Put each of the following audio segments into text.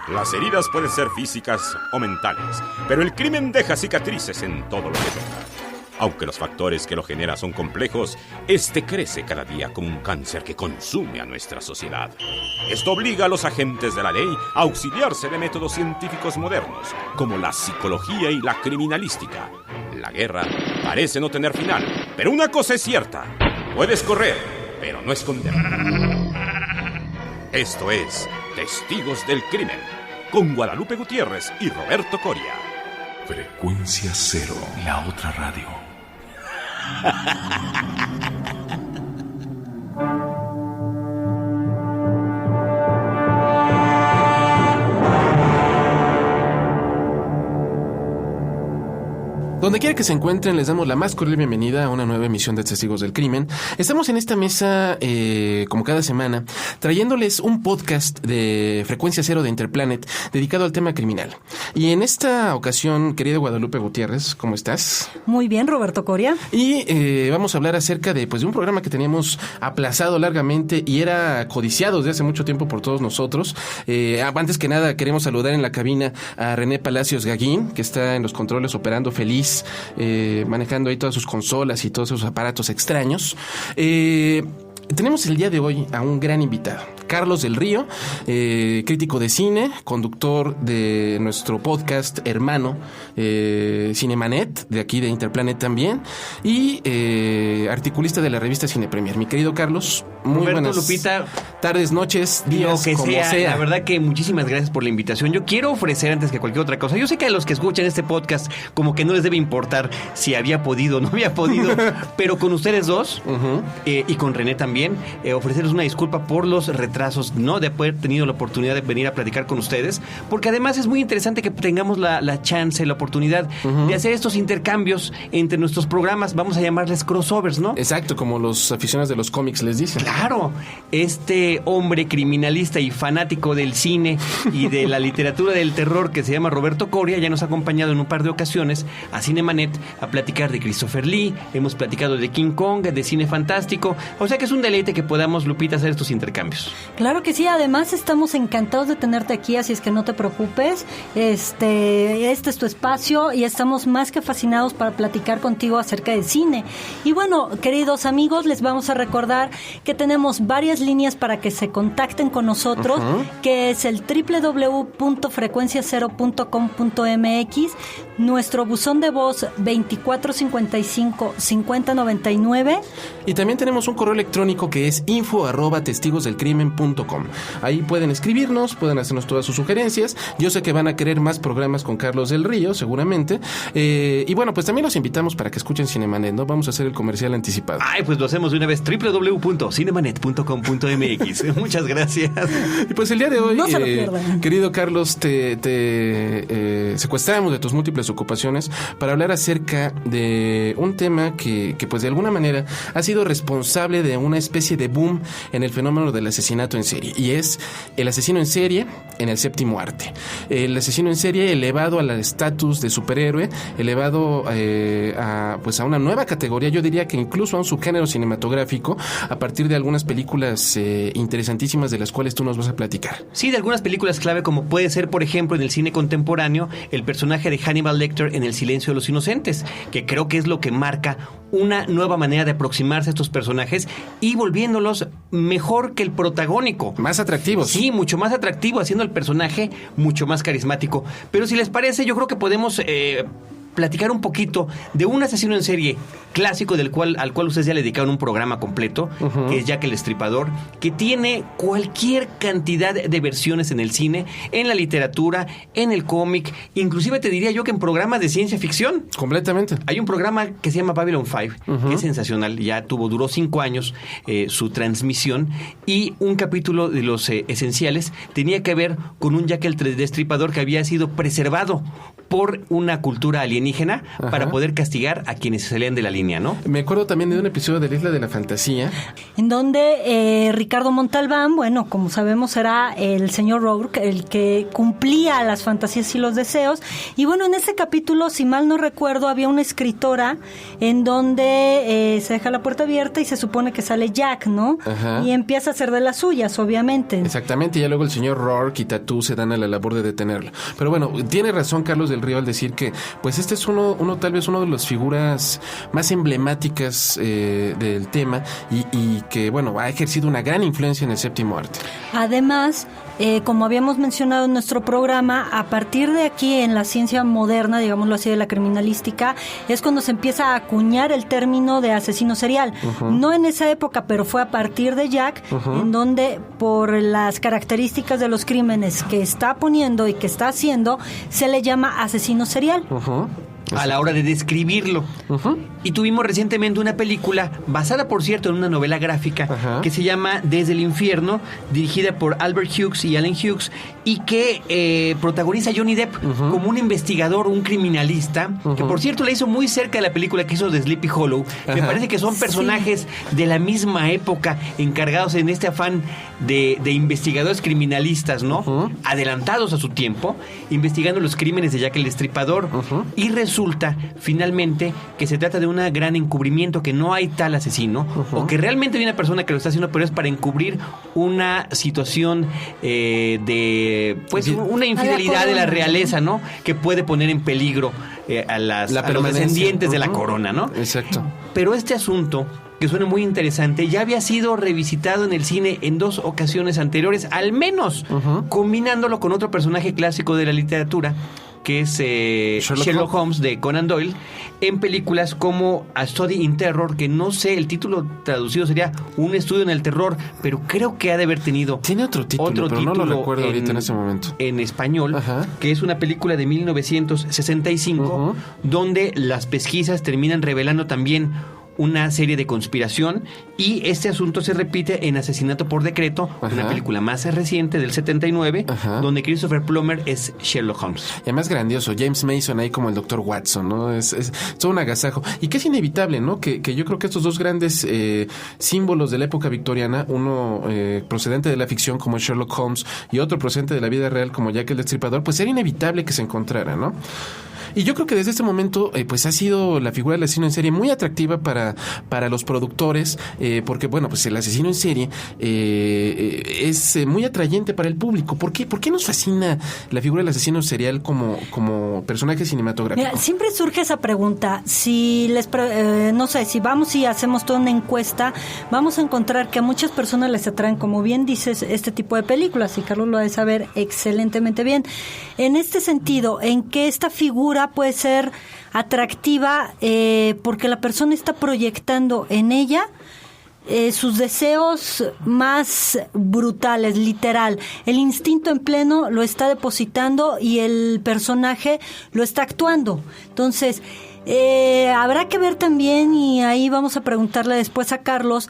Las heridas pueden ser físicas o mentales, pero el crimen deja cicatrices en todo lo que toca. Aunque los factores que lo generan son complejos, este crece cada día como un cáncer que consume a nuestra sociedad. Esto obliga a los agentes de la ley a auxiliarse de métodos científicos modernos, como la psicología y la criminalística. La guerra parece no tener final, pero una cosa es cierta: puedes correr, pero no esconder. Esto es Testigos del Crimen, con Guadalupe Gutiérrez y Roberto Coria. Frecuencia Cero, la otra radio. Donde quiera que se encuentren, les damos la más cordial bienvenida a una nueva emisión de Testigos del Crimen. Estamos en esta mesa, como cada semana, trayéndoles un podcast de Frecuencia Cero de Interplanet dedicado al tema criminal. Y en esta ocasión, querida Guadalupe Gutiérrez, ¿cómo estás? Muy bien, Roberto Coria. Y vamos a hablar acerca de un programa que teníamos aplazado largamente y era codiciado desde hace mucho tiempo por todos nosotros. Antes que nada, queremos saludar en la cabina a René Palacios Gaguín, que está en los controles operando feliz, manejando ahí todas sus consolas y todos esos aparatos extraños. Tenemos el día de hoy a un gran invitado, Carlos del Río, crítico de cine, conductor de nuestro podcast hermano Cinemanet, de aquí de Interplanet también, y articulista de la revista Cine Premier. Mi querido Carlos, muy Roberto, buenas Lupita, tardes, noches, días, lo que como sea. La verdad que muchísimas gracias por la invitación. Yo quiero ofrecer, antes que cualquier otra cosa, yo sé que a los que escuchan este podcast como que no les debe importar si había podido o no había podido, pero con ustedes dos y con René también, ofrecerles una disculpa por los retrasos, no de haber tenido la oportunidad de venir a platicar con ustedes, porque además es muy interesante que tengamos la chance, la oportunidad de hacer estos intercambios entre nuestros programas. Vamos a llamarles crossovers, ¿no? Exacto, como los aficionados de los cómics les dicen. Claro, este hombre criminalista y fanático del cine y de la literatura del terror que se llama Roberto Coria ya nos ha acompañado en un par de ocasiones a Cinemanet a platicar de Christopher Lee. Hemos platicado de King Kong, de cine fantástico. O sea que es un deleite que podamos, Lupita, hacer estos intercambios. Claro que sí, además estamos encantados de tenerte aquí, así es que no te preocupes. Este es tu espacio y estamos más que fascinados para platicar contigo acerca de cine. Y bueno, queridos amigos, les vamos a recordar que tenemos varias líneas para que se contacten con nosotros, que es el www.frecuenciacero.com.mx, nuestro buzón de voz 2455-5099. Y también tenemos un correo electrónico que es info@testigosdelcrimen.com. Ahí pueden escribirnos, pueden hacernos todas sus sugerencias. Yo sé que van a querer más programas con Carlos del Río, seguramente. Y bueno, pues también los invitamos para que escuchen Cinemanet, ¿no? Vamos a hacer el comercial anticipado. Ay, pues lo hacemos de una vez, www.cinemanet.com.mx. Muchas gracias. Y pues el día de hoy, no se lo pierdan. Querido Carlos, te secuestramos de tus múltiples ocupaciones para hablar acerca de un tema que pues de alguna manera ha sido responsable de una especie de boom en el fenómeno del asesinato en serie, y es el asesino en serie en el séptimo arte. El asesino en serie elevado al estatus de superhéroe, elevado a una nueva categoría, yo diría que incluso a un subgénero cinematográfico, a partir de algunas películas interesantísimas de las cuales tú nos vas a platicar. Sí, de algunas películas clave, como puede ser, por ejemplo, en el cine contemporáneo, el personaje de Hannibal Lecter en El silencio de los inocentes, que creo que es lo que marca una nueva manera de aproximarse a estos personajes y volviéndolos mejor que el protagónico. Más atractivos. Sí, mucho más atractivo, haciendo el personaje mucho más carismático. Pero si les parece, yo creo que podemos platicar un poquito de un asesino en serie clásico al cual ustedes ya le dedicaron un programa completo, que es Jack el Destripador, que tiene cualquier cantidad de versiones en el cine, en la literatura, en el cómic, inclusive te diría yo que en programas de ciencia ficción. Completamente. Hay un programa que se llama Babylon 5, que es sensacional, duró 5 años su transmisión, y un capítulo de los esenciales tenía que ver con un Jack el Destripador que había sido preservado por una cultura alienígena para poder castigar a quienes se salían de la línea, ¿no? Me acuerdo también de un episodio de la Isla de la Fantasía. En donde Ricardo Montalbán, bueno, como sabemos, era el señor Rourke, el que cumplía las fantasías y los deseos. Y bueno, en ese capítulo, si mal no recuerdo, había una escritora en donde se deja la puerta abierta y se supone que sale Jack, ¿no? Y empieza a hacer de las suyas, obviamente. Exactamente, y ya luego el señor Rourke y Tatú se dan a la labor de detenerlo. Pero bueno, tiene razón Carlos del Río al decir que pues este es uno tal vez uno de las figuras más emblemáticas del tema y que bueno, ha ejercido una gran influencia en el séptimo arte. Además, como habíamos mencionado en nuestro programa, a partir de aquí en la ciencia moderna, digámoslo así, de la criminalística, es cuando se empieza a acuñar el término de asesino serial. No en esa época, pero fue a partir de Jack, en donde por las características de los crímenes que está poniendo y que está haciendo, se le llama asesino serial. A la hora de describirlo. Y tuvimos recientemente una película basada, por cierto, en una novela gráfica que se llama Desde el Infierno, dirigida por Albert Hughes y Alan Hughes, y que protagoniza a Johnny Depp como un investigador, un criminalista, que por cierto le hizo muy cerca de la película que hizo de Sleepy Hollow. Me parece que son personajes de la misma época, encargados en este afán de investigadores criminalistas, ¿no? Adelantados a su tiempo, investigando los crímenes de Jack el Destripador. Y resulta, finalmente, que se trata de un gran encubrimiento, que no hay tal asesino, o que realmente hay una persona que lo está haciendo, pero es para encubrir una situación de, pues, una infidelidad de la realeza, ¿no? Que puede poner en peligro a los descendientes de la corona, ¿no? Exacto. Pero este asunto, que suena muy interesante, ya había sido revisitado en el cine en 2 ocasiones anteriores, al menos combinándolo con otro personaje clásico de la literatura, que es Sherlock Holmes de Conan Doyle, en películas como A Study in Terror, que no sé, el título traducido sería Un estudio en el terror, pero creo que ha de haber tenido tiene otro título, pero no lo recuerdo ahorita en ese momento, en español, que es una película de 1965, donde las pesquisas terminan revelando también una serie de conspiración, y este asunto se repite en Asesinato por Decreto, una película más reciente del 79, donde Christopher Plummer es Sherlock Holmes. Y además grandioso, James Mason ahí como el Dr. Watson, ¿no? Es todo un agasajo. Y que es inevitable, ¿no? Que yo creo que estos dos grandes símbolos de la época victoriana, uno procedente de la ficción como Sherlock Holmes y otro procedente de la vida real como Jack el Destripador, pues era inevitable que se encontraran, ¿no? Y yo creo que desde este momento pues ha sido la figura del asesino en serie muy atractiva para los productores, porque bueno, pues el asesino en serie es muy atrayente para el público. ¿Por qué nos fascina la figura del asesino serial como personaje cinematográfico? Mira, siempre surge esa pregunta. Si no sé, si vamos y hacemos toda una encuesta, vamos a encontrar que a muchas personas les atraen, como bien dices, este tipo de películas, y Carlos lo ha de saber excelentemente bien. En este sentido, en que esta figura puede ser atractiva porque la persona está proyectando en ella sus deseos más brutales, literal. El instinto en pleno lo está depositando y el personaje lo está actuando. Entonces, habrá que ver también, y ahí vamos a preguntarle después a Carlos,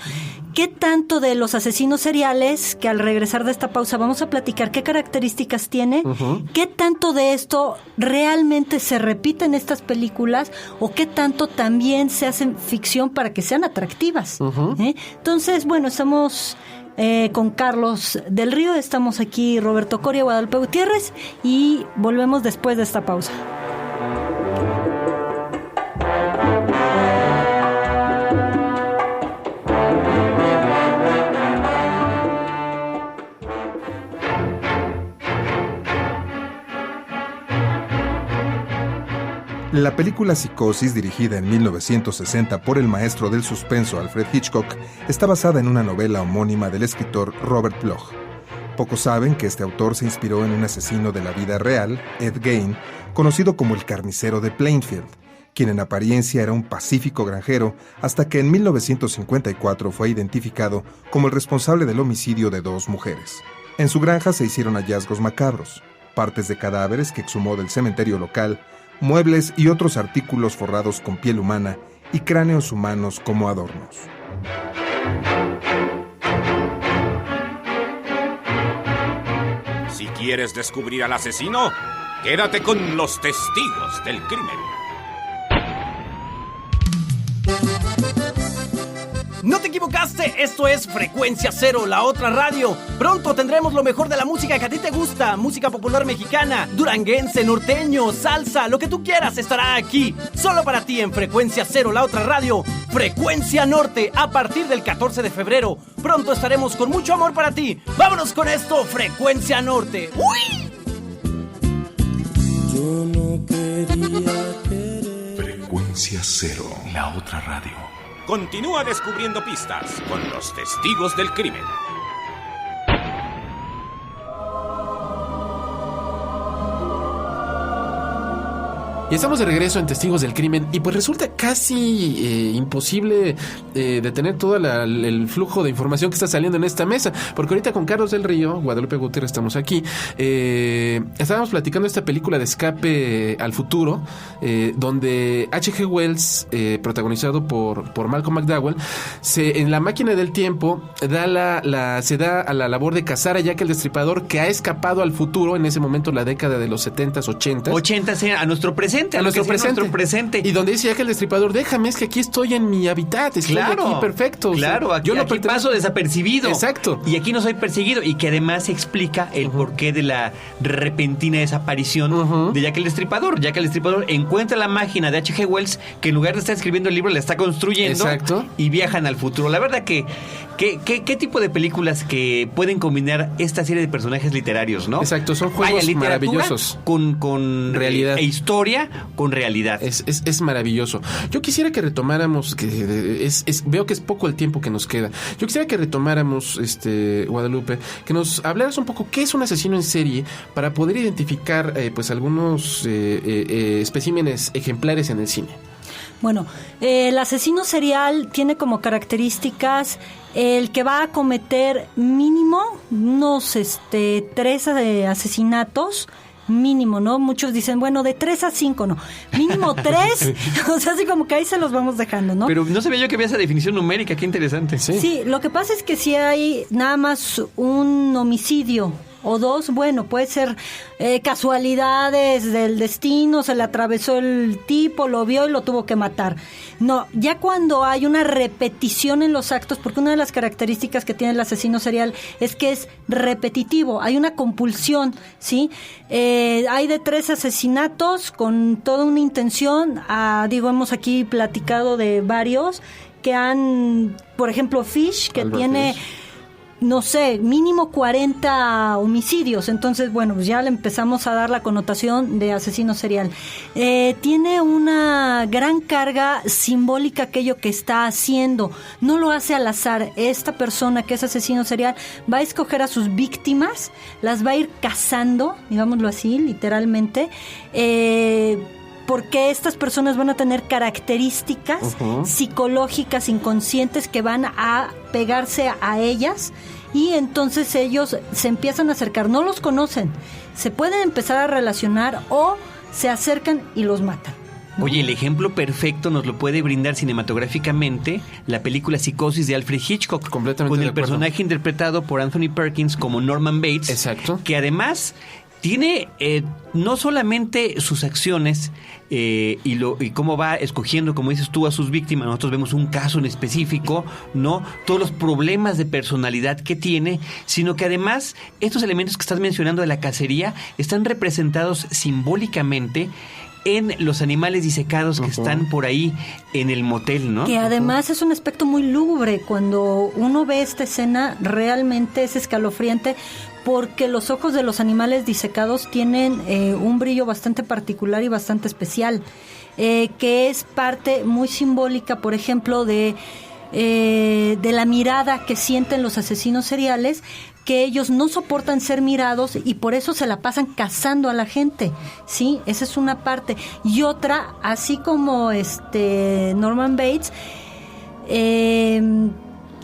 ¿qué tanto de los asesinos seriales, que al regresar de esta pausa vamos a platicar qué características tiene, qué tanto de esto realmente se repite en estas películas, o qué tanto también se hacen ficción para que sean atractivas? Entonces, bueno, estamos con Carlos del Río, estamos aquí Roberto Coria, Guadalupe Gutiérrez, y volvemos después de esta pausa. La película Psicosis, dirigida en 1960 por el maestro del suspenso Alfred Hitchcock, está basada en una novela homónima del escritor Robert Bloch. Pocos saben que este autor se inspiró en un asesino de la vida real, Ed Gein, conocido como el carnicero de Plainfield, quien en apariencia era un pacífico granjero, hasta que en 1954 fue identificado como el responsable del homicidio de 2 mujeres. En su granja se hicieron hallazgos macabros, partes de cadáveres que exhumó del cementerio local, muebles y otros artículos forrados con piel humana y cráneos humanos como adornos. Si quieres descubrir al asesino, Quédate con los testigos del crimen. No te equivocaste, esto es Frecuencia Cero, la otra radio. Pronto tendremos lo mejor de la música que a ti te gusta, música popular mexicana, duranguense, norteño, salsa, lo que tú quieras estará aquí. Solo para ti en Frecuencia Cero, la otra radio, Frecuencia Norte, a partir del 14 de febrero. Pronto estaremos con mucho amor para ti. Vámonos con esto, Frecuencia Norte. ¡Uy! Yo no quería querer. Frecuencia Cero, la otra radio. Continúa descubriendo pistas con los testigos del crimen. Y estamos de regreso en Testigos del Crimen y pues resulta casi imposible detener todo el flujo de información que está saliendo en esta mesa, porque ahorita con Carlos del Río, Guadalupe Gutiérrez, estamos aquí, estábamos platicando esta película de Escape al Futuro, donde H.G. Wells, protagonizado por Malcolm McDowell, en la máquina del tiempo se da a la labor de cazar a Jack el Destripador, que ha escapado al futuro, en ese momento la década de los 70s, 80s. A nuestro presente. A nuestro presente. Y donde dice Jack el Destripador, déjame, es que aquí estoy en mi hábitat, estoy aquí perfecto. Claro, aquí paso desapercibido. Exacto. Y aquí no soy perseguido. Y que además explica el porqué de la repentina desaparición de Jack el Destripador. Jack el Destripador encuentra la máquina de H.G. Wells, que en lugar de estar escribiendo el libro, la está construyendo. Exacto. Y viajan al futuro. La verdad que ¿qué tipo de películas que pueden combinar esta serie de personajes literarios, ¿no? Exacto, son juegos maravillosos. Con realidad. Historia con realidad. Es maravilloso. Yo quisiera que retomáramos, veo que es poco el tiempo que nos queda. Yo quisiera que retomáramos, Guadalupe, que nos hablaras un poco qué es un asesino en serie para poder identificar pues algunos especímenes ejemplares en el cine. Bueno, el asesino serial tiene como características el que va a cometer mínimo unos 3 asesinatos. Mínimo, ¿no? Muchos dicen, bueno, de 3 a 5, no. Mínimo 3, o sea, así como que ahí se los vamos dejando, ¿no? Pero no sabía yo que había esa definición numérica, qué interesante. Sí, lo que pasa es que si hay nada más un homicidio o 2, bueno, puede ser casualidades del destino, se le atravesó el tipo, lo vio y lo tuvo que matar. No, ya cuando hay una repetición en los actos, porque una de las características que tiene el asesino serial es que es repetitivo, hay una compulsión, ¿sí? Hay de 3 asesinatos con toda una intención, hemos aquí platicado de varios que han, por ejemplo, Fish, que Albert tiene... Fish. No sé, mínimo 40 homicidios. Entonces, bueno, pues ya le empezamos a dar la connotación de asesino serial. Tiene una gran carga simbólica aquello que está haciendo. No lo hace al azar. Esta persona que es asesino serial va a escoger a sus víctimas, las va a ir cazando, digámoslo así, literalmente, porque estas personas van a tener características psicológicas inconscientes que van a pegarse a ellas y entonces ellos se empiezan a acercar, no los conocen, se pueden empezar a relacionar o se acercan y los matan. Oye, el ejemplo perfecto nos lo puede brindar cinematográficamente la película Psicosis de Alfred Hitchcock, completamente con de el acuerdo. Personaje interpretado por Anthony Perkins como Norman Bates. Exacto. Que además tiene no solamente sus acciones y cómo va escogiendo, como dices tú, a sus víctimas. Nosotros vemos un caso en específico, ¿no? Todos los problemas de personalidad que tiene, sino que además estos elementos que estás mencionando de la cacería están representados simbólicamente en los animales disecados que están por ahí en el motel, ¿no? Que además es un aspecto muy lúgubre. Cuando uno ve esta escena, realmente es escalofriante, porque los ojos de los animales disecados tienen un brillo bastante particular y bastante especial, que es parte muy simbólica, por ejemplo, de la mirada que sienten los asesinos seriales, que ellos no soportan ser mirados y por eso se la pasan cazando a la gente, ¿sí? Esa es una parte. Y otra, así como Norman Bates,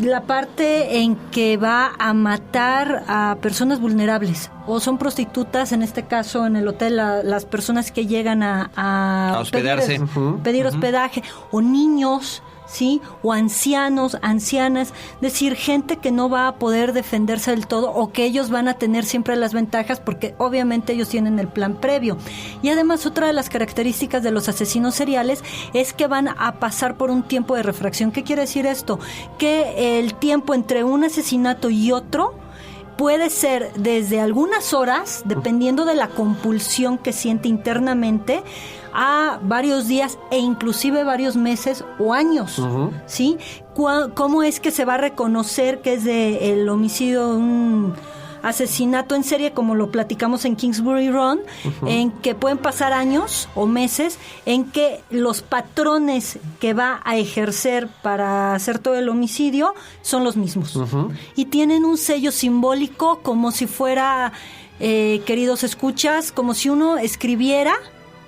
la parte en que va a matar a personas vulnerables, o son prostitutas, en este caso en el hotel, las personas que llegan a hospedarse, pedir hospedaje, o niños, ¿sí? O ancianos, ancianas, es decir, gente que no va a poder defenderse del todo o que ellos van a tener siempre las ventajas porque obviamente ellos tienen el plan previo. Y además otra de las características de los asesinos seriales es que van a pasar por un tiempo de refracción. ¿Qué quiere decir esto? Que el tiempo entre un asesinato y otro puede ser desde algunas horas, dependiendo de la compulsión que siente internamente, a varios días e inclusive varios meses o años, ¿sí? ¿Cómo es que se va a reconocer que es el homicidio de un asesinato en serie, como lo platicamos en Kingsbury Run, en que pueden pasar años o meses, en que los patrones que va a ejercer para hacer todo el homicidio son los mismos? Y tienen un sello simbólico como si fuera, queridos escuchas, como si uno escribiera,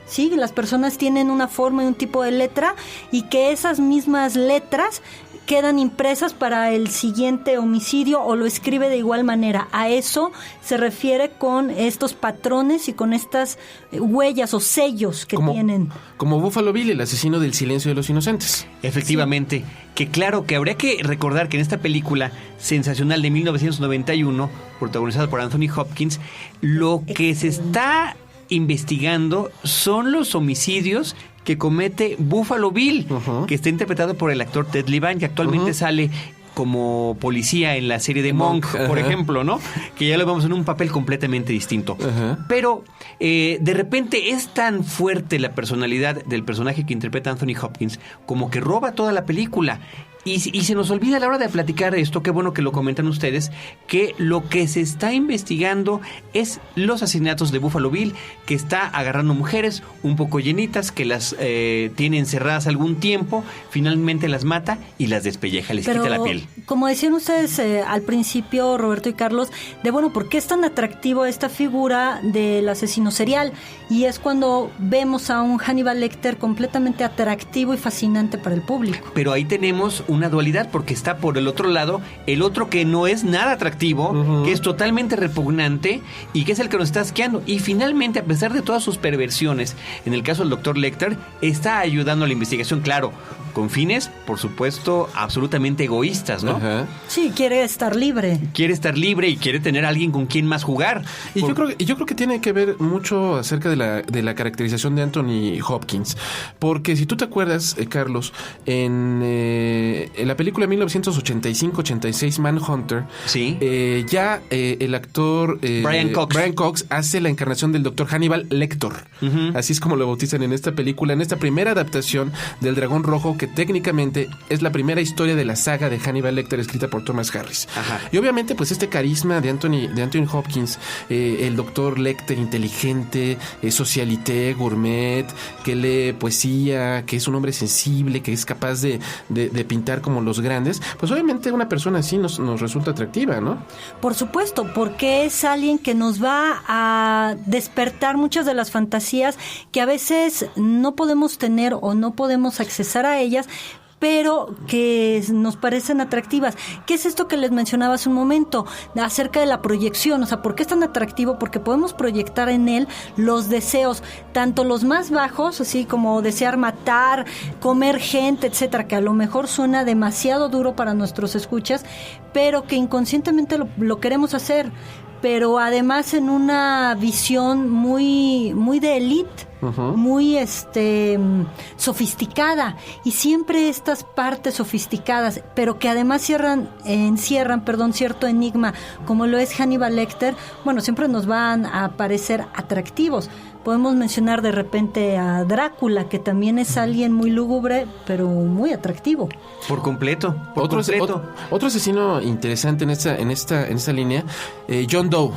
¿sí? Las personas tienen una forma y un tipo de letra y que esas mismas letras quedan impresas para el siguiente homicidio o lo escribe de igual manera. A eso se refiere con estos patrones y con estas huellas o sellos que tienen. Como Buffalo Bill, el asesino del Silencio de los Inocentes. Efectivamente, sí. Que claro, que habría que recordar que en esta película sensacional de 1991, protagonizada por Anthony Hopkins, lo que se está investigando son los homicidios que comete Buffalo Bill, que está interpretado por el actor Ted Levine, que actualmente sale como policía en la serie de Monk, por ejemplo, ¿no? Que ya lo vemos en un papel completamente distinto. Pero de repente es tan fuerte la personalidad del personaje que interpreta Anthony Hopkins como que roba toda la película. Y se nos olvida a la hora de platicar esto, qué bueno que lo comentan ustedes, que lo que se está investigando es los asesinatos de Buffalo Bill, que está agarrando mujeres un poco llenitas, que las tiene encerradas algún tiempo, finalmente las mata y las despelleja, les quita la piel. Como decían ustedes al principio, Roberto y Carlos, de bueno, ¿por qué es tan atractivo esta figura del asesino serial? Y es cuando vemos a un Hannibal Lecter completamente atractivo y fascinante para el público. Pero ahí tenemos una dualidad, porque está por el otro lado el otro que no es nada atractivo, que es totalmente repugnante y que es el que nos está asqueando. Y finalmente, a pesar de todas sus perversiones, en el caso del Dr. Lecter, está ayudando a la investigación, claro, con fines, por supuesto, absolutamente egoístas, ¿no? Sí, quiere estar libre. Quiere estar libre y quiere tener a alguien con quien más jugar. Y yo creo que tiene que ver mucho acerca de la caracterización de Anthony Hopkins. Porque si tú te acuerdas, Carlos, en la película 1985-86 Manhunter, ¿sí? Ya el actor Brian Cox hace la encarnación del Dr. Hannibal Lecter. Así es como lo bautizan en esta película, en esta primera adaptación del Dragón Rojo, que técnicamente es la primera historia de la saga de Hannibal Lecter escrita por Thomas Harris. Y obviamente pues este carisma de Anthony Hopkins, el Dr. Lecter inteligente, socialité, gourmet, que lee poesía, que es un hombre sensible, que es capaz de pintar como los grandes, pues obviamente una persona así nos resulta atractiva, ¿no? Por supuesto, porque es alguien que nos va a despertar muchas de las fantasías que a veces no podemos tener o no podemos accesar a ellas, pero que nos parecen atractivas. ¿Qué es esto que les mencionaba hace un momento? Acerca de la proyección. O sea, ¿por qué es tan atractivo? Porque podemos proyectar en él los deseos, tanto los más bajos, así como desear matar, comer gente, etcétera, que a lo mejor suena demasiado duro para nuestros escuchas, pero que inconscientemente lo queremos hacer, pero además en una visión muy, muy de élite. Muy sofisticada, y siempre estas partes sofisticadas, pero que además encierran cierto enigma, como lo es Hannibal Lecter, bueno, siempre nos van a parecer atractivos. Podemos mencionar de repente a Drácula, que también es alguien muy lúgubre, pero muy atractivo. Por completo. Otro asesino interesante en esta línea, John Doe,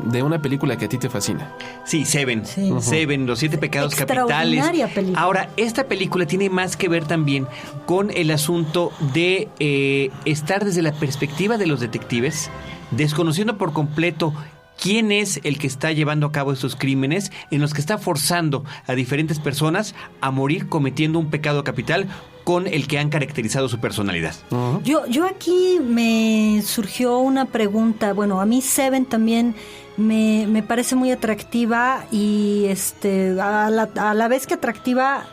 de una película que a ti te fascina. Sí, Seven. Seven, los 7 pecados capitales. Película. Ahora, esta película tiene más que ver también con el asunto de estar desde la perspectiva de los detectives, desconociendo por completo quién es el que está llevando a cabo estos crímenes, en los que está forzando a diferentes personas a morir cometiendo un pecado capital con el que han caracterizado su personalidad. Yo aquí me surgió una pregunta. Bueno, a mí Seven también me parece muy atractiva y a la vez que atractiva,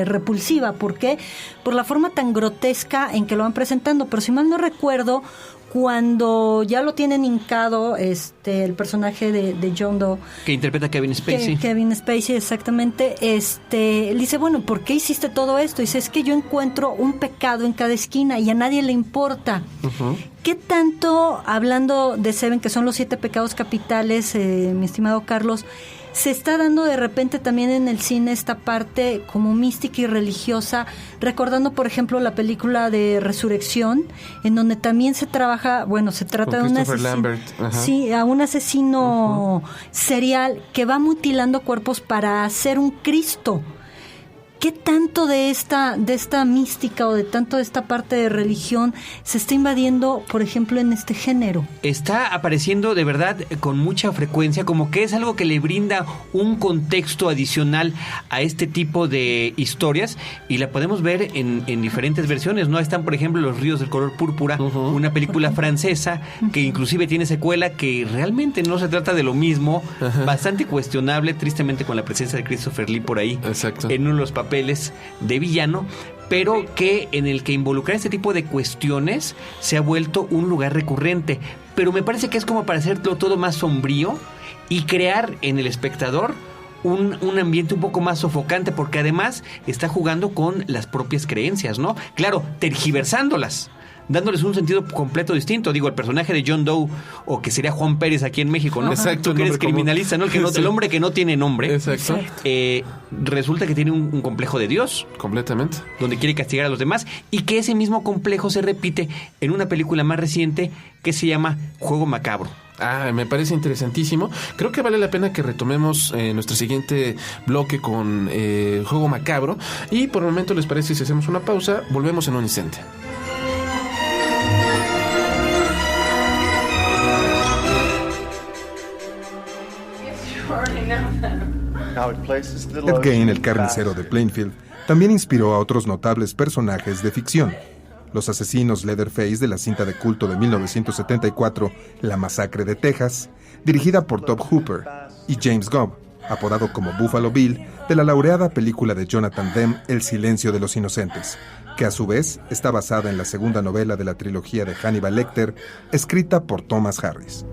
repulsiva. ¿Por qué? Por la forma tan grotesca en que lo van presentando. Pero si mal no recuerdo, cuando ya lo tienen hincado, el personaje de John Doe, que interpreta a Kevin Spacey. Kevin Spacey, exactamente. Él dice, bueno, ¿por qué hiciste todo esto? Dice, es que yo encuentro un pecado en cada esquina y a nadie le importa. Uh-huh. ¿Qué tanto, hablando de Seven, que son los 7 pecados capitales, mi estimado Carlos, se está dando de repente también en el cine esta parte como mística y religiosa, recordando por ejemplo la película de Resurrección, en donde también se trata de un asesino, sí, a un asesino serial que va mutilando cuerpos para hacer un Cristo. ¿Qué tanto de esta mística o de tanto de esta parte de religión se está invadiendo, por ejemplo, en este género? Está apareciendo de verdad con mucha frecuencia, como que es algo que le brinda un contexto adicional a este tipo de historias, y la podemos ver en diferentes versiones, ¿no? Están, por ejemplo, Los ríos del color púrpura, una película francesa que inclusive tiene secuela, que realmente no se trata de lo mismo, bastante cuestionable, tristemente, con la presencia de Christopher Lee por ahí. Exacto. En uno de los papeles de villano, pero que en el que involucrar este tipo de cuestiones se ha vuelto un lugar recurrente. Pero me parece que es como para hacerlo todo más sombrío y crear en el espectador un ambiente un poco más sofocante, porque además está jugando con las propias creencias, ¿no? Claro, tergiversándolas, dándoles un sentido completo distinto. Digo, el personaje de John Doe, o que sería Juan Pérez aquí en México, ¿no? Exacto. Tú que eres criminalista, ¿no? El hombre que no tiene nombre. Exacto. Resulta que tiene un complejo de Dios. Completamente. Donde quiere castigar a los demás, y que ese mismo complejo se repite en una película más reciente que se llama Juego Macabro. Me parece interesantísimo. Creo que vale la pena que retomemos nuestro siguiente bloque con Juego Macabro. Y por el momento, ¿les parece si hacemos una pausa? Volvemos en un instante. Ed Gein, el carnicero de Plainfield, también inspiró a otros notables personajes de ficción. Los asesinos Leatherface de la cinta de culto de 1974, La Masacre de Texas, dirigida por Tobe Hooper, y James Gobb, apodado como Buffalo Bill, de la laureada película de Jonathan Demme, El silencio de los inocentes, que a su vez está basada en la segunda novela de la trilogía de Hannibal Lecter, escrita por Thomas Harris.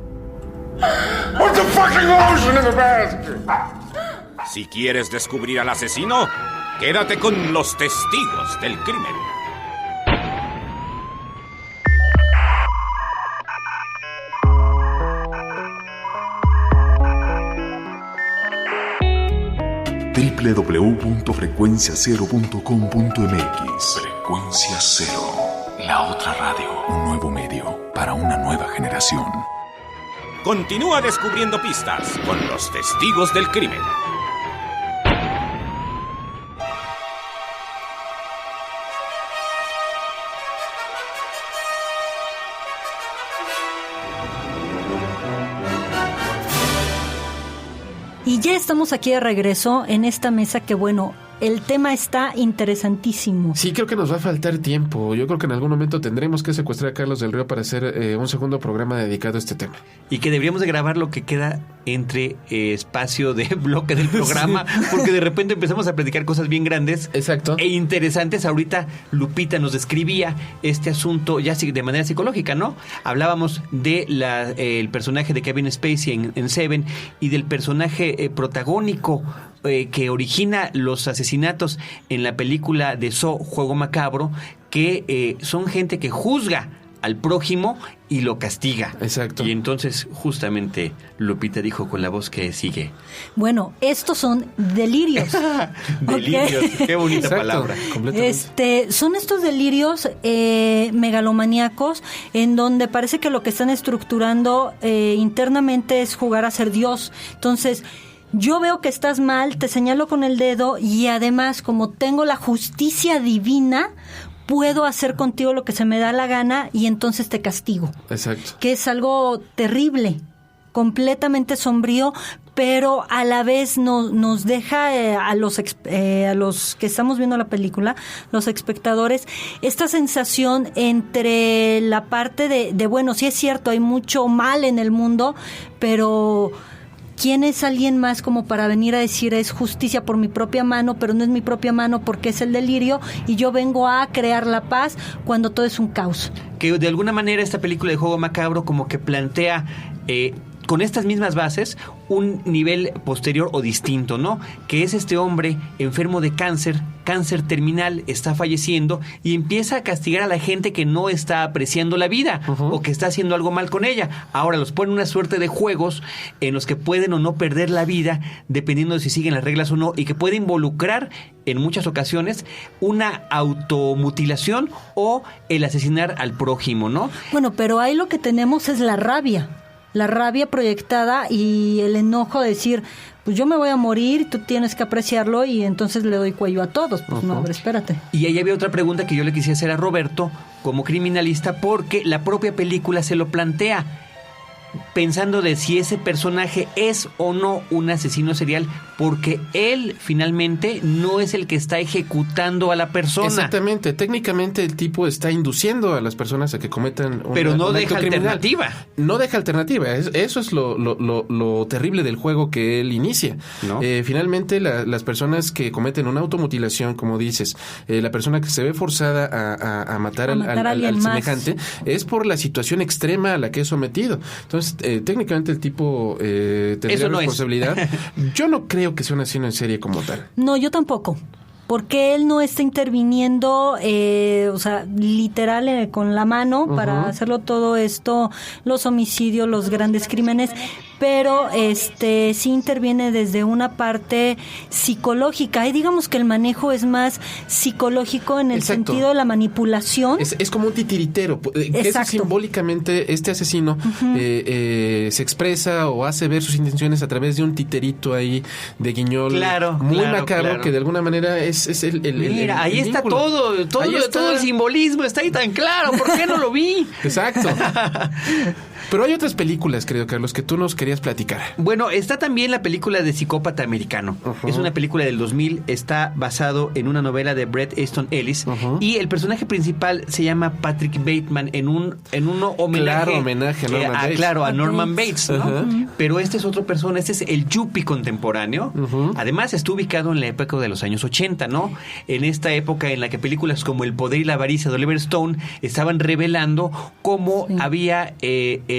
Put the fucking lotion in the basket. Si quieres descubrir al asesino, quédate con los testigos del crimen. www.frecuenciacero.com.mx. Frecuencia Cero, la otra radio, un nuevo medio para una nueva generación. Continúa descubriendo pistas con los testigos del crimen. Y ya estamos aquí de regreso en esta mesa que, bueno, el tema está interesantísimo. Sí, creo que nos va a faltar tiempo. Yo creo que en algún momento tendremos que secuestrar a Carlos del Río para hacer un segundo programa dedicado a este tema. Y que deberíamos de grabar lo que queda entre espacio de bloque del programa, sí. Porque de repente empezamos a platicar cosas bien grandes. Exacto. E interesantes. Ahorita Lupita nos describía este asunto ya de manera psicológica, ¿no? Hablábamos de el personaje de Kevin Spacey en Seven, y del personaje protagónico que origina los asesinatos en la película de Saw, Juego Macabro, que son gente que juzga al prójimo y lo castiga. Exacto. Y entonces justamente Lupita dijo con la voz que sigue: bueno, estos son delirios. Delirios, okay. Qué bonita palabra. Son estos delirios megalomaníacos, en donde parece que lo que están estructurando internamente es jugar a ser Dios. Entonces, yo veo que estás mal, te señalo con el dedo, y además, como tengo la justicia divina, puedo hacer contigo lo que se me da la gana, y entonces te castigo. Exacto. Que es algo terrible, completamente sombrío, pero a la vez nos deja a los que estamos viendo la película, los espectadores, esta sensación entre la parte de bueno, sí es cierto, hay mucho mal en el mundo, pero ¿quién es alguien más como para venir a decir es justicia por mi propia mano, pero no es mi propia mano porque es el delirio y yo vengo a crear la paz cuando todo es un caos? Que de alguna manera esta película de Juego Macabro como que plantea con estas mismas bases un nivel posterior o distinto, ¿no? Que es este hombre enfermo de cáncer terminal, está falleciendo y empieza a castigar a la gente que no está apreciando la vida o que está haciendo algo mal con ella. Ahora los pone una suerte de juegos en los que pueden o no perder la vida dependiendo de si siguen las reglas o no, y que puede involucrar en muchas ocasiones una automutilación o el asesinar al prójimo, ¿no? Bueno, pero ahí lo que tenemos es la rabia proyectada y el enojo de decir, pues yo me voy a morir, tú tienes que apreciarlo y entonces le doy cuello a todos. Pues no, a ver, espérate. Y ahí había otra pregunta que yo le quisiera hacer a Roberto como criminalista, porque la propia película se lo plantea, pensando de si ese personaje es o no un asesino serial, porque él finalmente no es el que está ejecutando a la persona. Exactamente, técnicamente el tipo está induciendo a las personas a que cometan pero no un deja acto criminal. alternativa. No deja alternativa, eso es lo terrible del juego que él inicia. ¿No? Finalmente las personas que cometen una automutilación, como dices, la persona que se ve forzada a matar al semejante, es por la situación extrema a la que es sometido. Entonces, técnicamente el tipo tendría responsabilidad. Yo no creo que sea un asesino en serie como tal. No, yo tampoco. Porque él no está interviniendo, o sea, literal con la mano para hacerlo todo esto, los homicidios, los grandes crímenes, pero sí interviene desde una parte psicológica. Y digamos que el manejo es más psicológico en el sentido de la manipulación. Es como un titiritero. Eso simbólicamente este asesino se expresa o hace ver sus intenciones a través de un titerito ahí de guiñol muy macabro que de alguna manera es Mira, ahí está todo el simbolismo está ahí tan claro. ¿Por qué no lo vi? Exacto. Pero hay otras películas, querido Carlos, que tú nos querías platicar. Bueno, está también la película de Psicópata Americano. Es una película del 2000, está basado en una novela de Bret Easton Ellis y el personaje principal se llama Patrick Bateman en un homenaje a Norman Bates. A Norman Bates, ¿no? Pero este es otra persona, este es el Yuppie contemporáneo. Además está ubicado en la época de los años 80, ¿no? En esta época en la que películas como El poder y la avaricia de Oliver Stone estaban revelando cómo había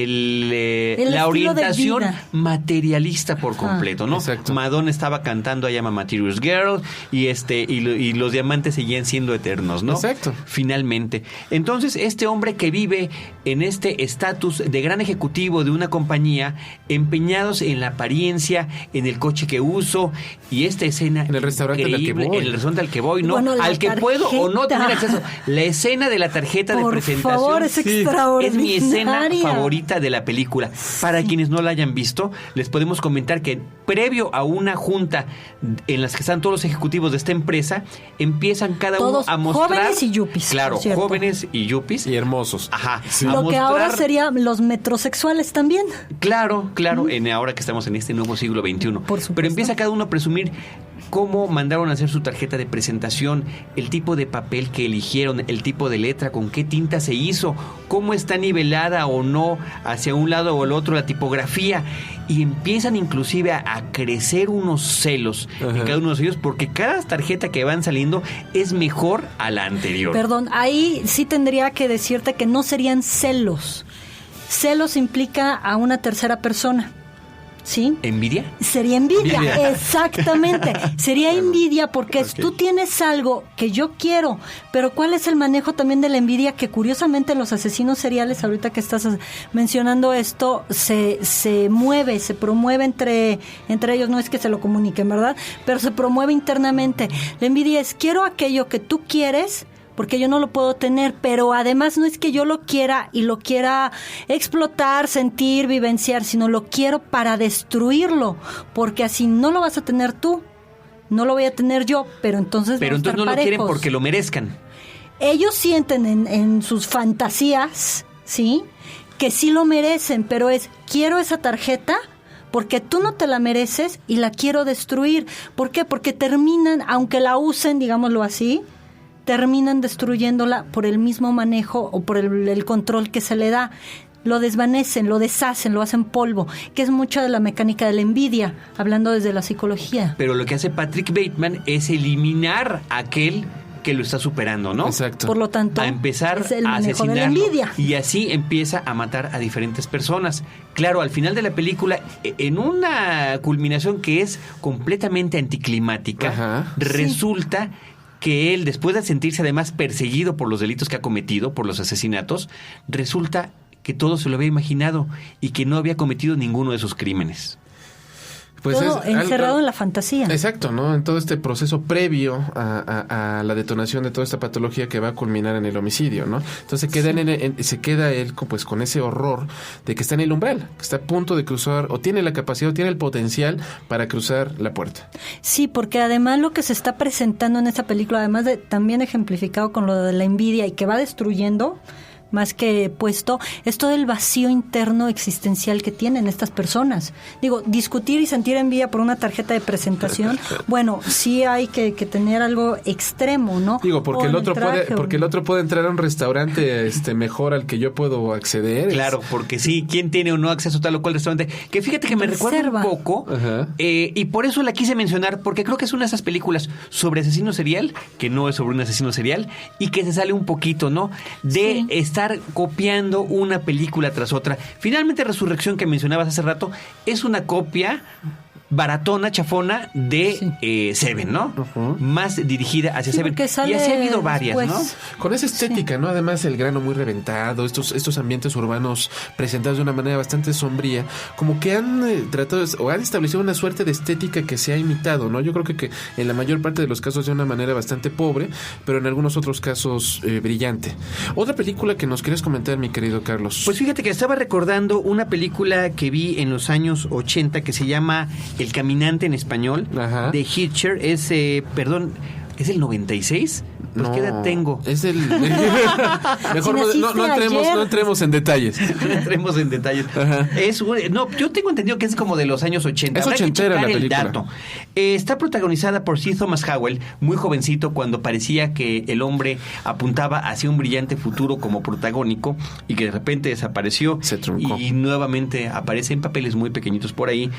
la orientación materialista por completo, ¿no? Exacto. Madonna estaba cantando I Am a Materials Girl y los diamantes seguían siendo eternos, ¿no? Exacto. Finalmente. Entonces, este hombre que vive en este estatus de gran ejecutivo de una compañía, empeñados en la apariencia, en el coche que uso, y esta escena en el restaurante al que voy. En el restaurante al que voy, ¿no? Bueno, al que puedo o no tener acceso. La escena de la tarjeta de presentación. Por favor, es extraordinaria. Es mi escena favorita de la película. Para quienes no la hayan visto, les podemos comentar que previo a una junta en las que están todos los ejecutivos de esta empresa, empiezan cada todos uno a mostrar... jóvenes y yuppies. Claro, jóvenes y yuppies. Y hermosos. Ajá. Sí. Lo que ahora serían los metrosexuales también. Claro. Ahora que estamos en este nuevo siglo XXI. Por supuesto. Pero empieza cada uno a presumir cómo mandaron a hacer su tarjeta de presentación, el tipo de papel que eligieron, el tipo de letra, con qué tinta se hizo, cómo está nivelada o no hacia un lado o el otro la tipografía, y empiezan inclusive a crecer unos celos en cada uno de ellos, porque cada tarjeta que van saliendo es mejor a la anterior. Perdón, ahí sí tendría que decirte que no serían celos. Celos implica a una tercera persona. ¿Sí? ¿Envidia? Sería envidia, exactamente. Sería envidia porque tú tienes algo que yo quiero, pero ¿cuál es el manejo también de la envidia? Que curiosamente los asesinos seriales, ahorita que estás mencionando esto, se mueve, se promueve entre ellos, no es que se lo comuniquen, ¿verdad? Pero se promueve internamente. La envidia es, quiero aquello que tú quieres, porque yo no lo puedo tener, pero además no es que yo lo quiera y lo quiera explotar, sentir, vivenciar, sino lo quiero para destruirlo, porque así no lo vas a tener tú, no lo voy a tener yo, pero entonces no lo quieren porque lo merezcan. Ellos sienten en sus fantasías, ¿sí?, que sí lo merecen, pero quiero esa tarjeta porque tú no te la mereces y la quiero destruir. ¿Por qué? Porque terminan, aunque la usen, digámoslo así, terminan destruyéndola por el mismo manejo o por el control que se le da. lo desvanecen, lo deshacen, lo hacen polvo, que es mucha de la mecánica de la envidia, hablando desde la psicología. Pero lo que hace Patrick Bateman es eliminar a aquel que lo está superando, ¿no? Exacto. Por lo tanto, A empezar es el a manejo de la asesinarlo. envidia. Y así empieza a matar a diferentes personas. Claro, al final de la película, en una culminación que es completamente anticlimática, Ajá. resulta que él, después de sentirse además perseguido por los delitos que ha cometido, por los asesinatos, resulta que todo se lo había imaginado y que no había cometido ninguno de esos crímenes. Pues todo encerrado en la fantasía. Exacto, ¿no? En todo este proceso previo a la detonación de toda esta patología que va a culminar en el homicidio, ¿no? Entonces se queda él pues con ese horror de que está en el umbral, que está a punto de cruzar, o tiene la capacidad, o tiene el potencial para cruzar la puerta. Sí, porque además lo que se está presentando en esta película, además de también ejemplificado con lo de la envidia y que va destruyendo, más que puesto, es todo el vacío interno existencial que tienen estas personas. Digo, discutir y sentir envidia por una tarjeta de presentación, bueno, sí hay que tener algo extremo, ¿no? Digo, porque O el en otro traje, porque el otro puede entrar a un restaurante mejor al que yo puedo acceder. Claro, porque sí, ¿quién tiene o no acceso a tal o cual restaurante? Que fíjate que me recuerda Reserva. un poco, Ajá. y por eso la quise mencionar, porque creo que es una de esas películas sobre asesino serial, que no es sobre un asesino serial, y que se sale un poquito, ¿no? De Sí. estar copiando una película tras otra. Finalmente, Resurrección, que mencionabas hace rato, es una copia baratona, chafona de Seven, ¿no? Ujú. Más dirigida hacia Sí, Seven. porque sale Y así ha habido varias, después. ¿no? Con esa estética, ¿no? Además, el grano muy reventado, estos ambientes urbanos presentados de una manera bastante sombría, como que han tratado o han establecido una suerte de estética que se ha imitado, ¿no? Yo creo que en la mayor parte de los casos de una manera bastante pobre, pero en algunos otros casos brillante. Otra película que nos quieres comentar, mi querido Carlos. Pues fíjate que estaba recordando una película que vi en los años 80 que se llama El Caminante en español, Ajá. de Hitcher. ¿Es el 96? Pues ¿qué edad tengo? Es el... Mejor no entremos en detalles. No entremos en detalles. Ajá. Yo tengo entendido que es como de los años 80. Es Habrá que ochentera checar la el película. dato. Está protagonizada por C. Thomas Howell, muy jovencito, cuando parecía que el hombre apuntaba hacia un brillante futuro como protagónico y que de repente desapareció. Se truncó. Y nuevamente aparece en papeles muy pequeñitos por ahí.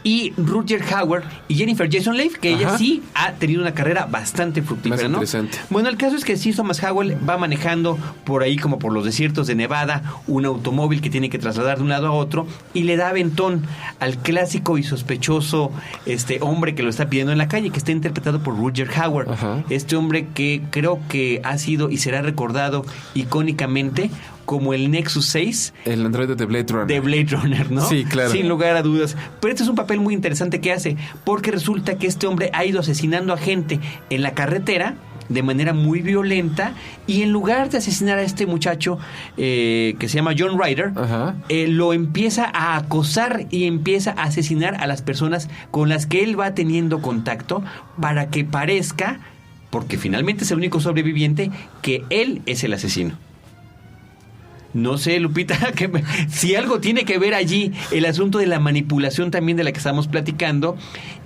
Y Rutger Hauer y Jennifer Jason Leigh, que ella Ajá. sí ha tenido una carrera bastante fructífera, Más ¿no? interesante. Bueno, el caso es que C. Thomas Howell va manejando por ahí como por los desiertos de Nevada un automóvil que tiene que trasladar de un lado a otro y le da aventón al clásico y sospechoso hombre que lo está pidiendo en la calle, que está interpretado por Rutger Hauer. Ajá. Este hombre que creo que ha sido y será recordado icónicamente como el Nexus 6 El androide de Blade Runner. de Blade Runner, ¿no? Sí, claro. Sin lugar a dudas. Pero este es un papel muy interesante que hace, porque resulta que este hombre ha ido asesinando a gente en la carretera de manera muy violenta, y en lugar de asesinar a este muchacho que se llama John Ryder, Ajá. lo empieza a acosar y empieza a asesinar a las personas con las que él va teniendo contacto, para que parezca, porque finalmente es el único sobreviviente, que él es el asesino. No sé, Lupita, si algo tiene que ver allí el asunto de la manipulación también de la que estamos platicando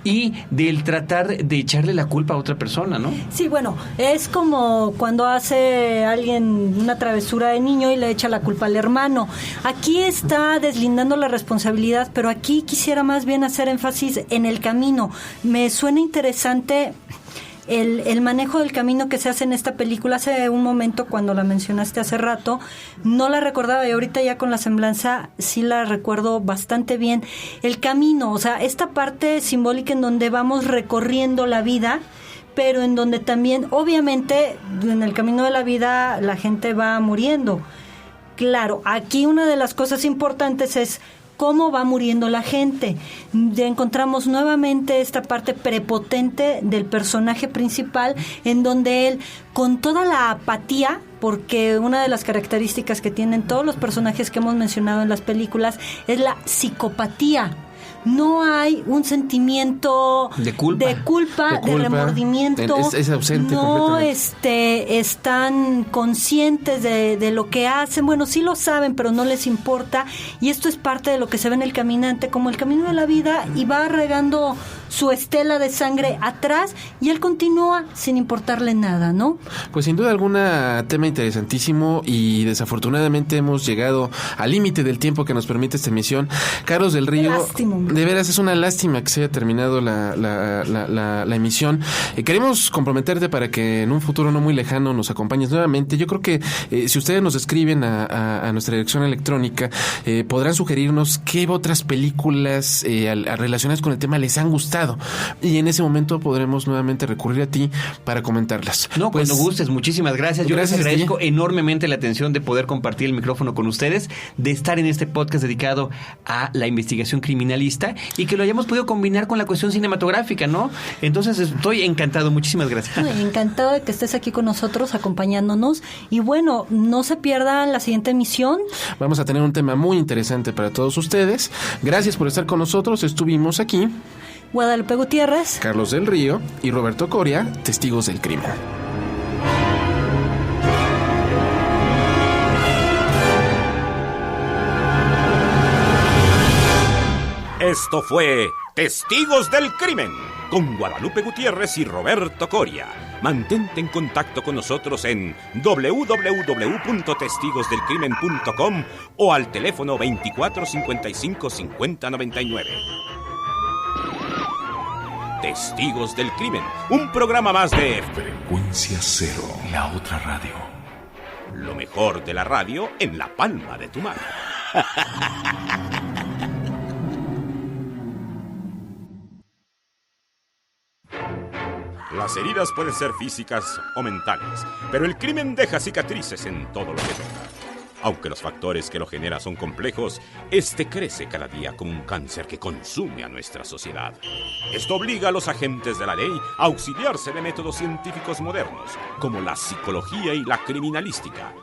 y del tratar de echarle la culpa a otra persona, ¿no? Sí, bueno, es como cuando hace alguien una travesura de niño y le echa la culpa al hermano. Aquí está deslindando la responsabilidad, pero aquí quisiera más bien hacer énfasis en el camino. Me suena interesante el manejo del camino que se hace en esta película. Hace un momento, cuando la mencionaste hace rato, no la recordaba, y ahorita ya con la semblanza sí la recuerdo bastante bien. El camino, o sea, esta parte simbólica en donde vamos recorriendo la vida, pero en donde también, obviamente, en el camino de la vida la gente va muriendo. Claro, aquí una de las cosas importantes es cómo va muriendo la gente. Ya encontramos nuevamente esta parte prepotente del personaje principal, en donde él, con toda la apatía, porque una de las características que tienen todos los personajes que hemos mencionado en las películas es la psicopatía. no hay un sentimiento de culpa, de remordimiento, es ausente no completamente. están conscientes de lo que hacen, bueno, sí lo saben, pero no les importa, y esto es parte de lo que se ve en El Caminante, como el camino de la vida, y va regando su estela de sangre atrás, y él continúa sin importarle nada, ¿no? Pues sin duda alguna, tema interesantísimo, y desafortunadamente hemos llegado al límite del tiempo que nos permite esta emisión. Carlos del Río, de veras es una lástima que se haya terminado la emisión. Queremos comprometerte para que en un futuro no muy lejano nos acompañes nuevamente. Yo creo que si ustedes nos escriben a nuestra dirección electrónica, podrán sugerirnos qué otras películas relacionadas con el tema les han gustado, y en ese momento podremos nuevamente recurrir a ti para comentarlas. No, pues, cuando gustes, muchísimas gracias. Yo les agradezco enormemente la atención de poder compartir el micrófono con ustedes, de estar en este podcast dedicado a la investigación criminalista y que lo hayamos podido combinar con la cuestión cinematográfica, ¿no? Entonces estoy encantado, muchísimas gracias. Encantado de que estés aquí con nosotros, acompañándonos, y bueno, no se pierdan la siguiente emisión. Vamos a tener un tema muy interesante para todos ustedes. Gracias por estar con nosotros. Estuvimos aquí Guadalupe Gutiérrez, Carlos del Río y Roberto Coria, testigos del crimen. Esto fue Testigos del Crimen con Guadalupe Gutiérrez y Roberto Coria. Mantente en contacto con nosotros en www.testigosdelcrimen.com o al teléfono 2455-5099. Testigos del Crimen, un programa más de Frecuencia Cero, la otra radio. Lo mejor de la radio en la palma de tu mano. Las heridas pueden ser físicas o mentales, pero el crimen deja cicatrices en todo lo que toca. Aunque los factores que lo generan son complejos, este crece cada día como un cáncer que consume a nuestra sociedad. Esto obliga a los agentes de la ley a auxiliarse de métodos científicos modernos, como la psicología y la criminalística.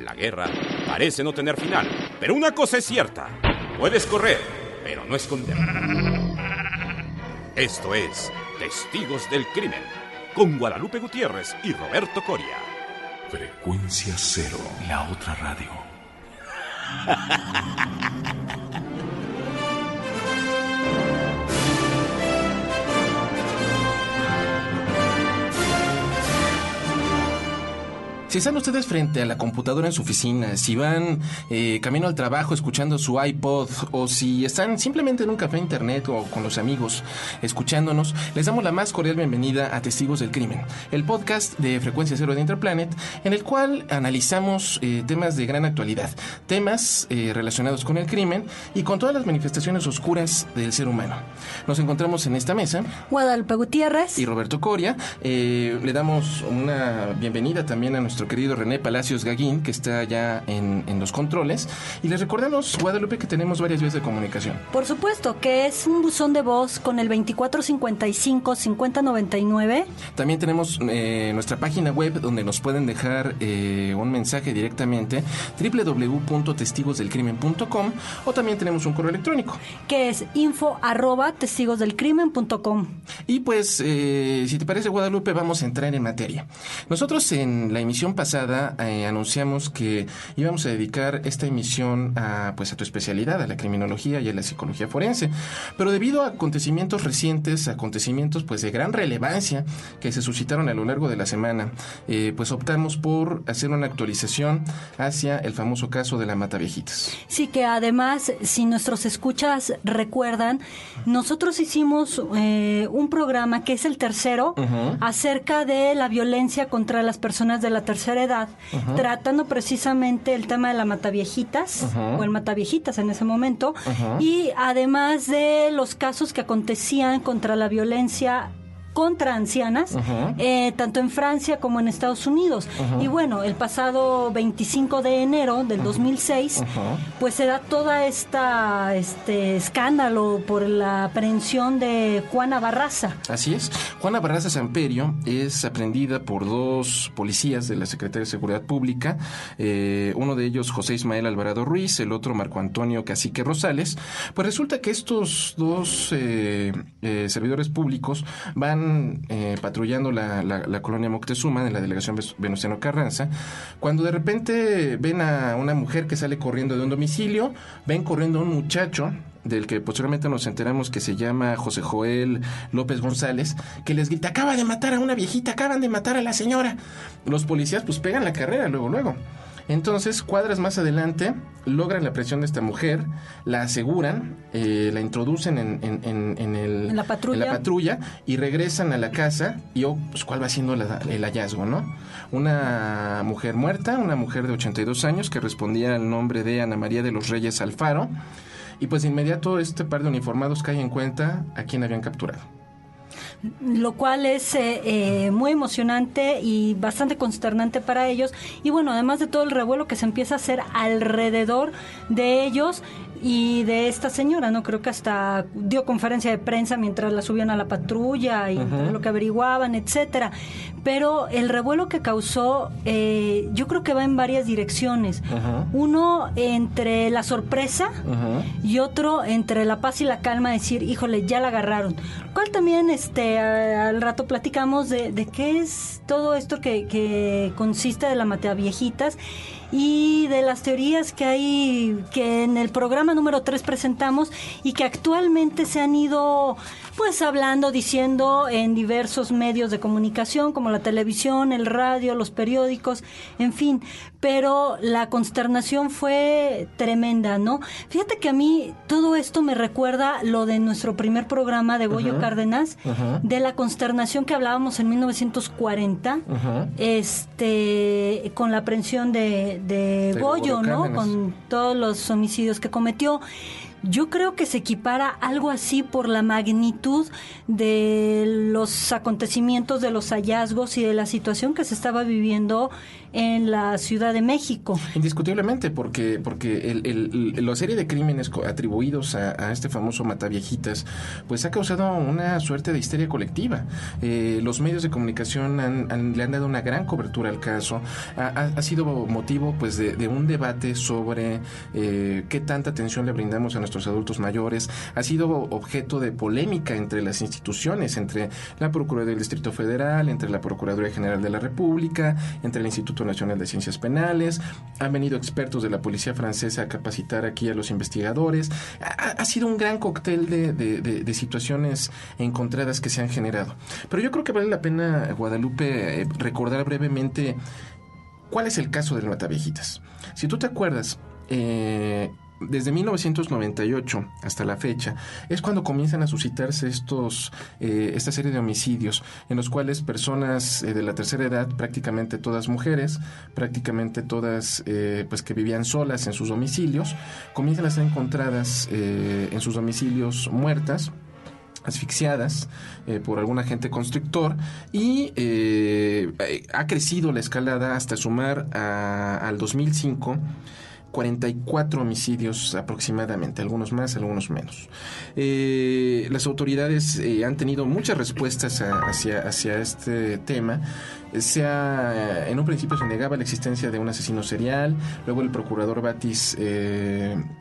La guerra parece no tener final, pero una cosa es cierta: puedes correr, pero no esconder. Esto es Testigos del Crimen, con Guadalupe Gutiérrez y Roberto Coria. Frecuencia Cero, la otra radio. Si están ustedes frente a la computadora en su oficina, si van camino al trabajo escuchando su iPod, o si están simplemente en un café internet o con los amigos escuchándonos, les damos la más cordial bienvenida a Testigos del Crimen, el podcast de Frecuencia Cero de Interplanet, en el cual analizamos temas de gran actualidad, temas relacionados con el crimen y con todas las manifestaciones oscuras del ser humano. Nos encontramos en esta mesa Guadalupe Gutiérrez y Roberto Coria. Le damos una bienvenida también a nuestro querido René Palacios Gaguín, que está ya en los controles. Y les recordamos, Guadalupe, que tenemos varias vías de comunicación. Por supuesto, que es un buzón de voz con el 2455-5099. También tenemos nuestra página web donde nos pueden dejar un mensaje directamente, www.testigosdelcrimen.com, o también tenemos un correo electrónico, que es info@testigosdelcrimen.com. Y pues, si te parece, Guadalupe, vamos a entrar en materia. Nosotros en la emisión pasada anunciamos que íbamos a dedicar esta emisión a tu especialidad, a la criminología y a la psicología forense, pero debido a acontecimientos recientes, acontecimientos de gran relevancia que se suscitaron a lo largo de la semana, optamos por hacer una actualización hacia el famoso caso de la Mataviejitas. Sí, que además, si nuestros escuchas recuerdan, nosotros hicimos un programa que es el tercero, acerca de la violencia contra las personas de la tercera edad, tratando precisamente el tema de la Mataviejitas, o el Mataviejitas en ese momento, y además de los casos que acontecían contra la violencia contra ancianas, tanto en Francia como en Estados Unidos. Y bueno, el pasado 25 de enero del 2006, pues se da toda este escándalo por la aprehensión de Juana Barraza. Así es. Juana Barraza Samperio es aprendida por 2 policías de la Secretaría de Seguridad Pública, uno de ellos José Ismael Alvarado Ruiz, el otro Marco Antonio Cacique Rosales. Pues resulta que estos 2 servidores públicos van patrullando la colonia Moctezuma de la delegación Venustiano Carranza, cuando de repente ven a una mujer que sale corriendo de un domicilio, ven corriendo a un muchacho del que posteriormente nos enteramos que se llama José Joel López González, que les grita: acaba de matar a una viejita, acaban de matar a la señora. Los policías pues pegan la carrera luego. Entonces, cuadras más adelante, logran la aprehensión de esta mujer, la aseguran, la introducen en la patrulla y regresan a la casa. Y pues, ¿cuál va siendo el hallazgo, no? Una mujer muerta, una mujer de 82 años que respondía al nombre de Ana María de los Reyes Alfaro. Y pues de inmediato este par de uniformados cae en cuenta a quién habían capturado. Lo cual es muy emocionante y bastante consternante para ellos. Y bueno, además de todo el revuelo que se empieza a hacer alrededor de ellos y de esta señora, ¿no? Creo que hasta dio conferencia de prensa mientras la subían a la patrulla y lo que averiguaban, etcétera. Pero el revuelo que causó, yo creo que va en varias direcciones. Uno entre la sorpresa y otro entre la paz y la calma, decir, híjole, ya la agarraron. Cual también al rato platicamos de qué es todo esto que consiste de la mataviejitas y de las teorías que hay, que en el programa número 3 presentamos y que actualmente se han ido pues hablando, diciendo en diversos medios de comunicación como la televisión, el radio, los periódicos, en fin, pero la consternación fue tremenda, ¿no? Fíjate que a mí todo esto me recuerda lo de nuestro primer programa de Goyo Cárdenas, de la consternación que hablábamos en 1940, con la aprehensión de Goyo, ¿no? Con todos los homicidios que cometió. Yo creo que se equipara algo así por la magnitud de los acontecimientos, de los hallazgos y de la situación que se estaba viviendo en la Ciudad de México. Indiscutiblemente, porque la serie de crímenes atribuidos a este famoso mataviejitas, pues ha causado una suerte de histeria colectiva. Los medios de comunicación le han dado una gran cobertura al caso. Ha sido motivo pues de un debate sobre qué tanta atención le brindamos a nuestros adultos mayores. Ha sido objeto de polémica entre las instituciones, entre la Procuraduría del Distrito Federal, entre la Procuraduría General de la República, entre el Instituto Nacional de Ciencias Penales. Han venido expertos de la policía francesa a capacitar aquí a los investigadores. Ha sido un gran cóctel de situaciones encontradas que se han generado. Pero yo creo que vale la pena, Guadalupe, recordar brevemente cuál es el caso del mataviejitas. Si tú te acuerdas, desde 1998 hasta la fecha es cuando comienzan a suscitarse esta serie de homicidios en los cuales personas de la tercera edad, prácticamente todas mujeres, prácticamente todas pues que vivían solas en sus domicilios, comienzan a ser encontradas en sus domicilios muertas, asfixiadas por algún agente constrictor, y ha crecido la escalada hasta sumar al 2005 44 homicidios aproximadamente, algunos más, algunos menos. Las autoridades han tenido muchas respuestas hacia este tema. En un principio se negaba la existencia de un asesino serial, luego el procurador Batis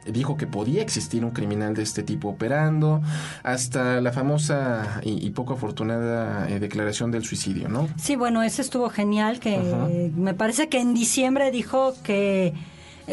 dijo que podía existir un criminal de este tipo operando, hasta la famosa y poco afortunada declaración del suicidio, ¿no? Sí, bueno, ese estuvo genial, que me parece que en diciembre dijo que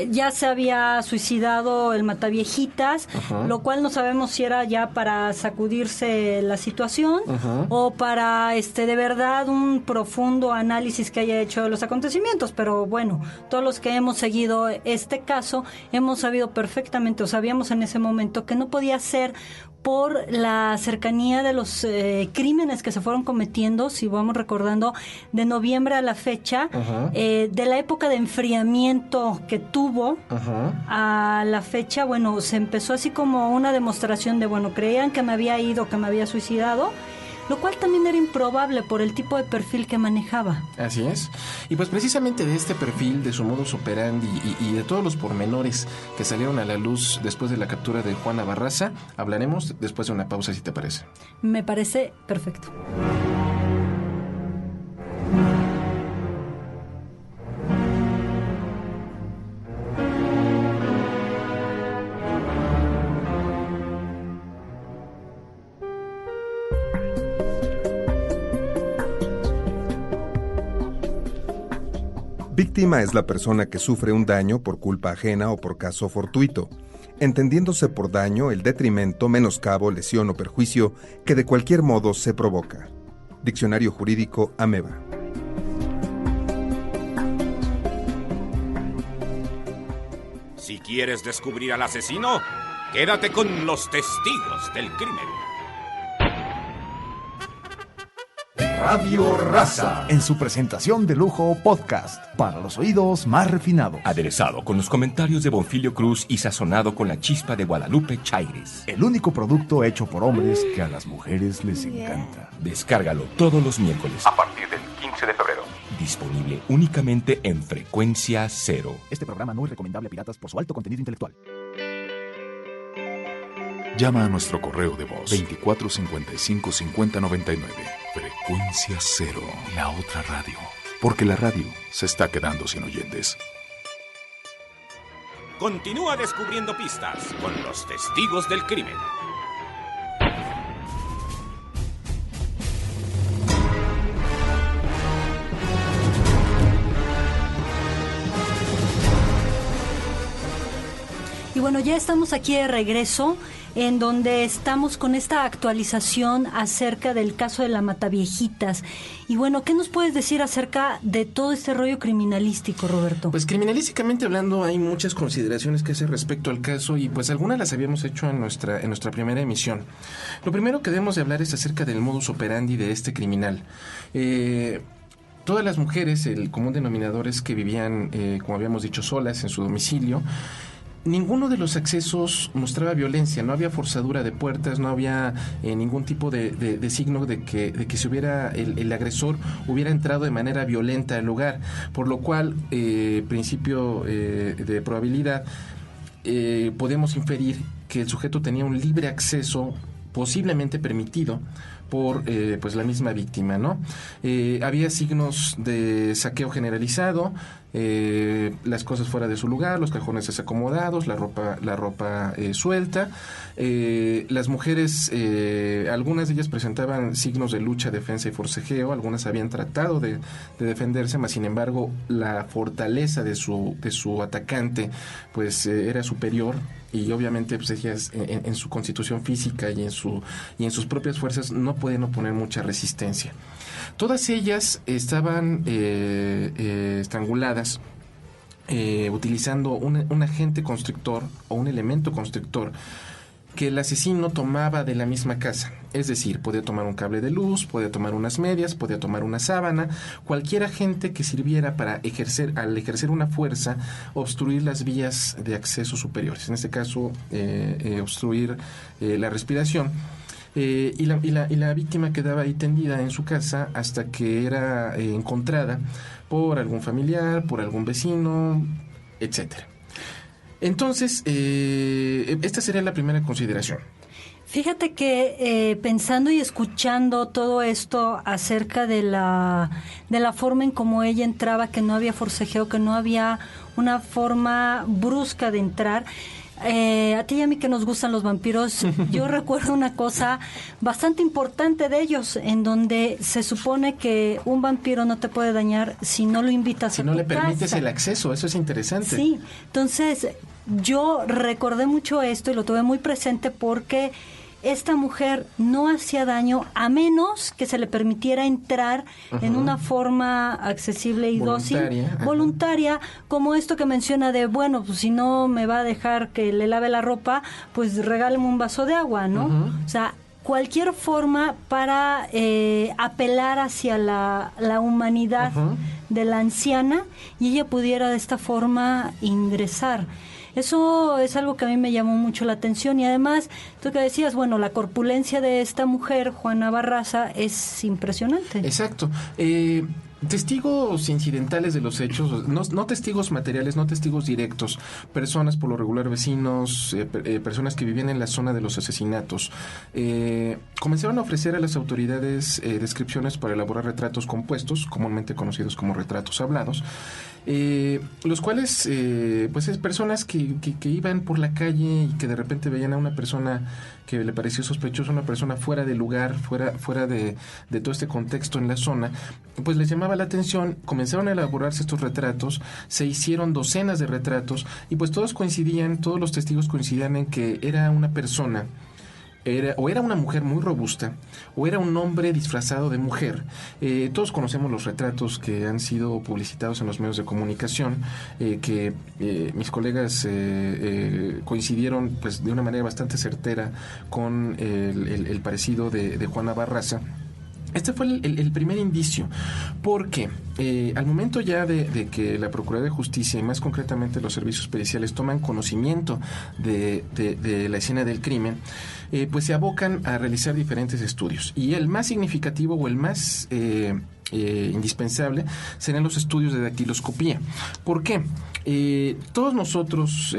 ya se había suicidado el mataviejitas, lo cual no sabemos si era ya para sacudirse la situación o para de verdad un profundo análisis que haya hecho de los acontecimientos. Pero bueno, todos los que hemos seguido este caso hemos sabido perfectamente, o sabíamos en ese momento, que no podía ser por la cercanía de los crímenes que se fueron cometiendo, si vamos recordando, de noviembre a la fecha, de la época de enfriamiento que tuvo a la fecha. Bueno, se empezó así como una demostración de, bueno, creían que me había ido, que me había suicidado, lo cual también era improbable por el tipo de perfil que manejaba. Así es. Y pues precisamente de este perfil, de su modus operandi y de todos los pormenores que salieron a la luz después de la captura de Juana Barraza, hablaremos después de una pausa, si te parece. Me parece perfecto. Víctima es la persona que sufre un daño por culpa ajena o por caso fortuito, entendiéndose por daño el detrimento, menoscabo, lesión o perjuicio que de cualquier modo se provoca. Diccionario Jurídico Ameba. Si quieres descubrir al asesino, quédate con los testigos del crimen. Radio Raza, en su presentación de lujo podcast, para los oídos más refinados. Aderezado con los comentarios de Bonfilio Cruz y sazonado con la chispa de Guadalupe Chaires. El único producto hecho por hombres que a las mujeres les encanta. Descárgalo todos los miércoles A partir del 15 de febrero. disponible únicamente en Frecuencia Cero. Este programa no es recomendable a piratas por su alto contenido intelectual. Llama a nuestro correo de voz 2455-5099. Frecuencia Cero, la otra radio. Porque la radio se está quedando sin oyentes. Continúa descubriendo pistas con los testigos del crimen. Y bueno, ya estamos aquí de regreso, en donde estamos con esta actualización acerca del caso de la Mataviejitas. Y bueno, ¿qué nos puedes decir acerca de todo este rollo criminalístico, Roberto? Pues criminalísticamente hablando hay muchas consideraciones que hacer respecto al caso y pues algunas las habíamos hecho en nuestra primera emisión. Lo primero que debemos de hablar es acerca del modus operandi de este criminal. Todas las mujeres, el común denominador es que vivían, como habíamos dicho, solas en su domicilio. Ninguno de los accesos mostraba violencia, no había forzadura de puertas, no había ningún tipo de signo de que se hubiera el agresor hubiera entrado de manera violenta al lugar, por lo cual, principio de probabilidad, podemos inferir que el sujeto tenía un libre acceso, posiblemente permitido por pues la misma víctima, ¿no? Había signos de saqueo generalizado, las cosas fuera de su lugar, los cajones desacomodados, la ropa suelta. Las mujeres, algunas de ellas presentaban signos de lucha, defensa y forcejeo, algunas habían tratado de defenderse, mas sin embargo la fortaleza de su atacante pues era superior, y obviamente pues ellas en su constitución física y en sus propias fuerzas no pueden oponer mucha resistencia. Todas ellas estaban estranguladas utilizando un agente constrictor o un elemento constrictor que el asesino tomaba de la misma casa. Es decir, podía tomar un cable de luz, podía tomar unas medias, podía tomar una sábana, cualquier agente que sirviera para al ejercer una fuerza, obstruir las vías de acceso superiores. En este caso, obstruir la respiración. Y la víctima quedaba ahí tendida en su casa hasta que era encontrada por algún familiar, por algún vecino, etcétera. Entonces, esta sería la primera consideración. Fíjate que pensando y escuchando todo esto acerca de la forma en cómo ella entraba, que no había forcejeo, que no había una forma brusca de entrar. A ti y a mí que nos gustan los vampiros, yo recuerdo una cosa bastante importante de ellos, en donde se supone que un vampiro no te puede dañar si no lo invitas a tu casa. Si no le permites el acceso, eso es interesante. Sí, entonces yo recordé mucho esto y lo tuve muy presente porque esta mujer no hacía daño a menos que se le permitiera entrar en una forma accesible y voluntaria, como esto que menciona de, bueno, pues si no me va a dejar que le lave la ropa, pues regáleme un vaso de agua, ¿no? O sea, cualquier forma para apelar hacia la humanidad de la anciana y ella pudiera de esta forma ingresar. Eso es algo que a mí me llamó mucho la atención y además, tú que decías, bueno, la corpulencia de esta mujer, Juana Barraza, es impresionante. Exacto. Testigos incidentales de los hechos, no testigos materiales, no testigos directos, personas por lo regular vecinos, personas que vivían en la zona de los asesinatos, comenzaron a ofrecer a las autoridades descripciones para elaborar retratos compuestos, comúnmente conocidos como retratos hablados, los cuales, pues es personas que iban por la calle y que de repente veían a una persona que le pareció sospechosa, una persona fuera de lugar, fuera de todo este contexto en la zona, pues les llamaba la atención, comenzaron a elaborarse estos retratos, se hicieron docenas de retratos y pues todos los testigos coincidían en que era una persona, era una mujer muy robusta o era un hombre disfrazado de mujer. Todos conocemos los retratos que han sido publicitados en los medios de comunicación, que mis colegas coincidieron pues de una manera bastante certera con el parecido de Juana Barraza. Este fue el primer indicio, porque al momento ya de que la Procuraduría de Justicia y más concretamente los servicios periciales toman conocimiento de la escena del crimen, pues se abocan a realizar diferentes estudios. Y el más significativo o el más indispensable serán los estudios de dactiloscopía. ¿Por qué? Todos nosotros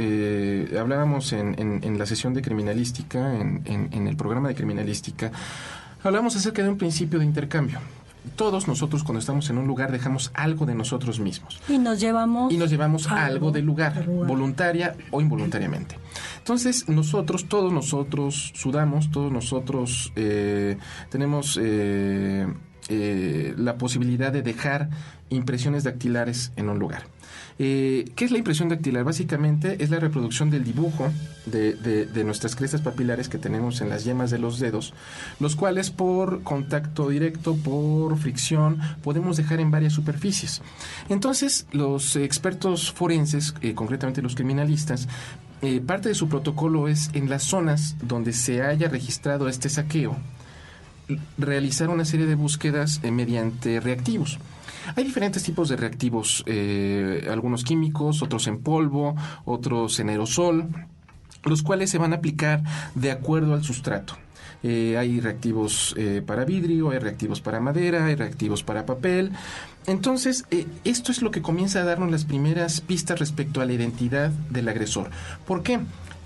hablábamos en la sesión de criminalística, en el programa de criminalística, hablamos acerca de un principio de intercambio. Todos nosotros cuando estamos en un lugar dejamos algo de nosotros mismos. Y nos llevamos algo del lugar, voluntaria o involuntariamente. Entonces todos nosotros sudamos, todos nosotros tenemos la posibilidad de dejar impresiones dactilares en un lugar. ¿Qué es la impresión dactilar? Básicamente es la reproducción del dibujo de nuestras crestas papilares que tenemos en las yemas de los dedos, los cuales por contacto directo, por fricción, podemos dejar en varias superficies. Entonces, los expertos forenses, concretamente los criminalistas, parte de su protocolo es en las zonas donde se haya registrado este saqueo, realizar una serie de búsquedas mediante reactivos. Hay diferentes tipos de reactivos, algunos químicos, otros en polvo, otros en aerosol, los cuales se van a aplicar de acuerdo al sustrato. Hay reactivos para vidrio, hay reactivos para madera, hay reactivos para papel. Entonces, esto es lo que comienza a darnos las primeras pistas respecto a la identidad del agresor. ¿Por qué?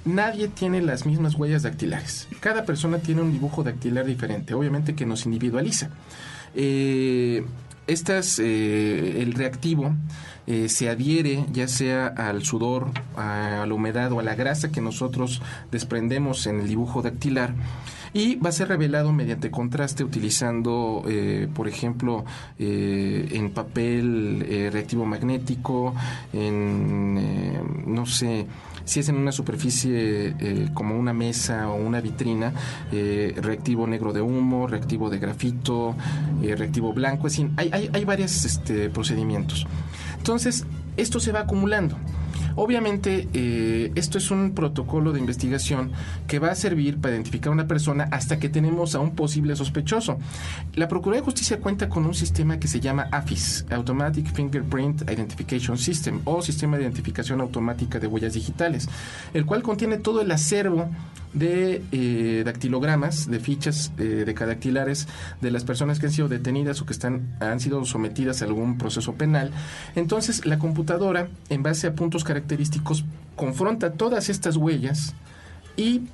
Nadie tiene las mismas huellas dactilares. Cada persona tiene un dibujo dactilar diferente, obviamente que nos individualiza. El reactivo se adhiere ya sea al sudor, a la humedad o a la grasa que nosotros desprendemos en el dibujo dactilar y va a ser revelado mediante contraste utilizando, por ejemplo, en papel reactivo magnético, no sé, si es en una superficie como una mesa o una vitrina, reactivo negro de humo, reactivo de grafito, reactivo blanco, es decir, hay varios procedimientos. Entonces, esto se va acumulando. Obviamente, esto es un protocolo de investigación que va a servir para identificar a una persona hasta que tenemos a un posible sospechoso. La Procuraduría de Justicia cuenta con un sistema que se llama AFIS, Automatic Fingerprint Identification System, o Sistema de Identificación Automática de Huellas Digitales, el cual contiene todo el acervo de dactilogramas, de fichas decadactilares de las personas que han sido detenidas o que han sido sometidas a algún proceso penal. Entonces, la computadora, en base a puntos característicos, confronta todas estas huellas y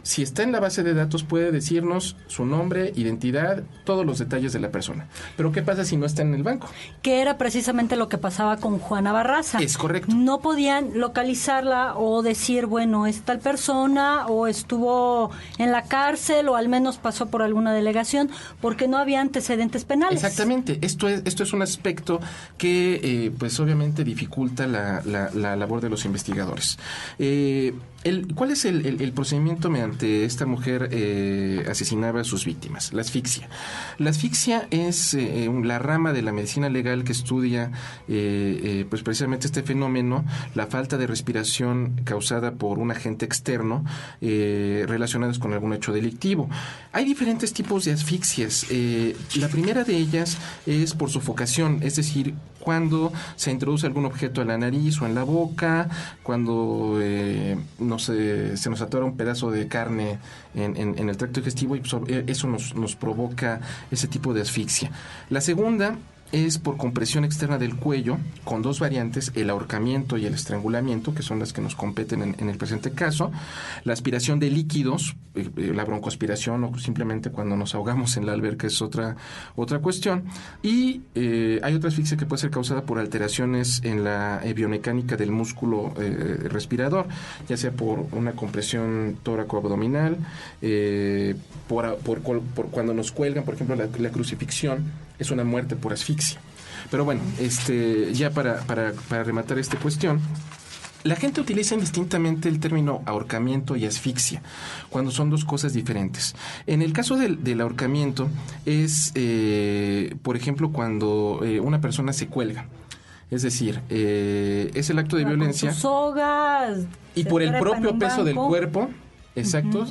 si está en la base de datos puede decirnos su nombre, identidad, todos los detalles de la persona. Pero ¿qué pasa si no está en el banco? Que era precisamente lo que pasaba con Juana Barraza. Es correcto. No podían localizarla o decir, bueno, es tal persona o estuvo en la cárcel o al menos pasó por alguna delegación porque no había antecedentes penales. Exactamente. Esto es un aspecto que pues obviamente dificulta la labor de los investigadores. ¿Cuál es el procedimiento mediante esta mujer asesinaba a sus víctimas? La asfixia. La asfixia es la rama de la medicina legal que estudia pues precisamente este fenómeno, la falta de respiración causada por un agente externo relacionados con algún hecho delictivo. Hay diferentes tipos de asfixias. La primera de ellas es por sofocación, es decir, cuando se introduce algún objeto a la nariz o en la boca, cuando se nos atora un pedazo de carne en el tracto digestivo y pues, eso nos provoca ese tipo de asfixia. La segunda es por compresión externa del cuello, con dos variantes, el ahorcamiento y el estrangulamiento, que son las que nos competen en el presente caso, la aspiración de líquidos, la broncoaspiración o simplemente cuando nos ahogamos en la alberca es otra cuestión, y hay otra asfixia que puede ser causada por alteraciones en la biomecánica del músculo respirador, ya sea por una compresión tóraco-abdominal, por cuando nos cuelgan, por ejemplo, la crucifixión es una muerte por asfixia. Pero bueno, ya para rematar esta cuestión, la gente utiliza indistintamente el término ahorcamiento y asfixia, cuando son dos cosas diferentes. En el caso del ahorcamiento es, por ejemplo, cuando una persona se cuelga. Es decir, es el acto de violencia. Con sus sogas, y por el propio peso del cuerpo, exacto,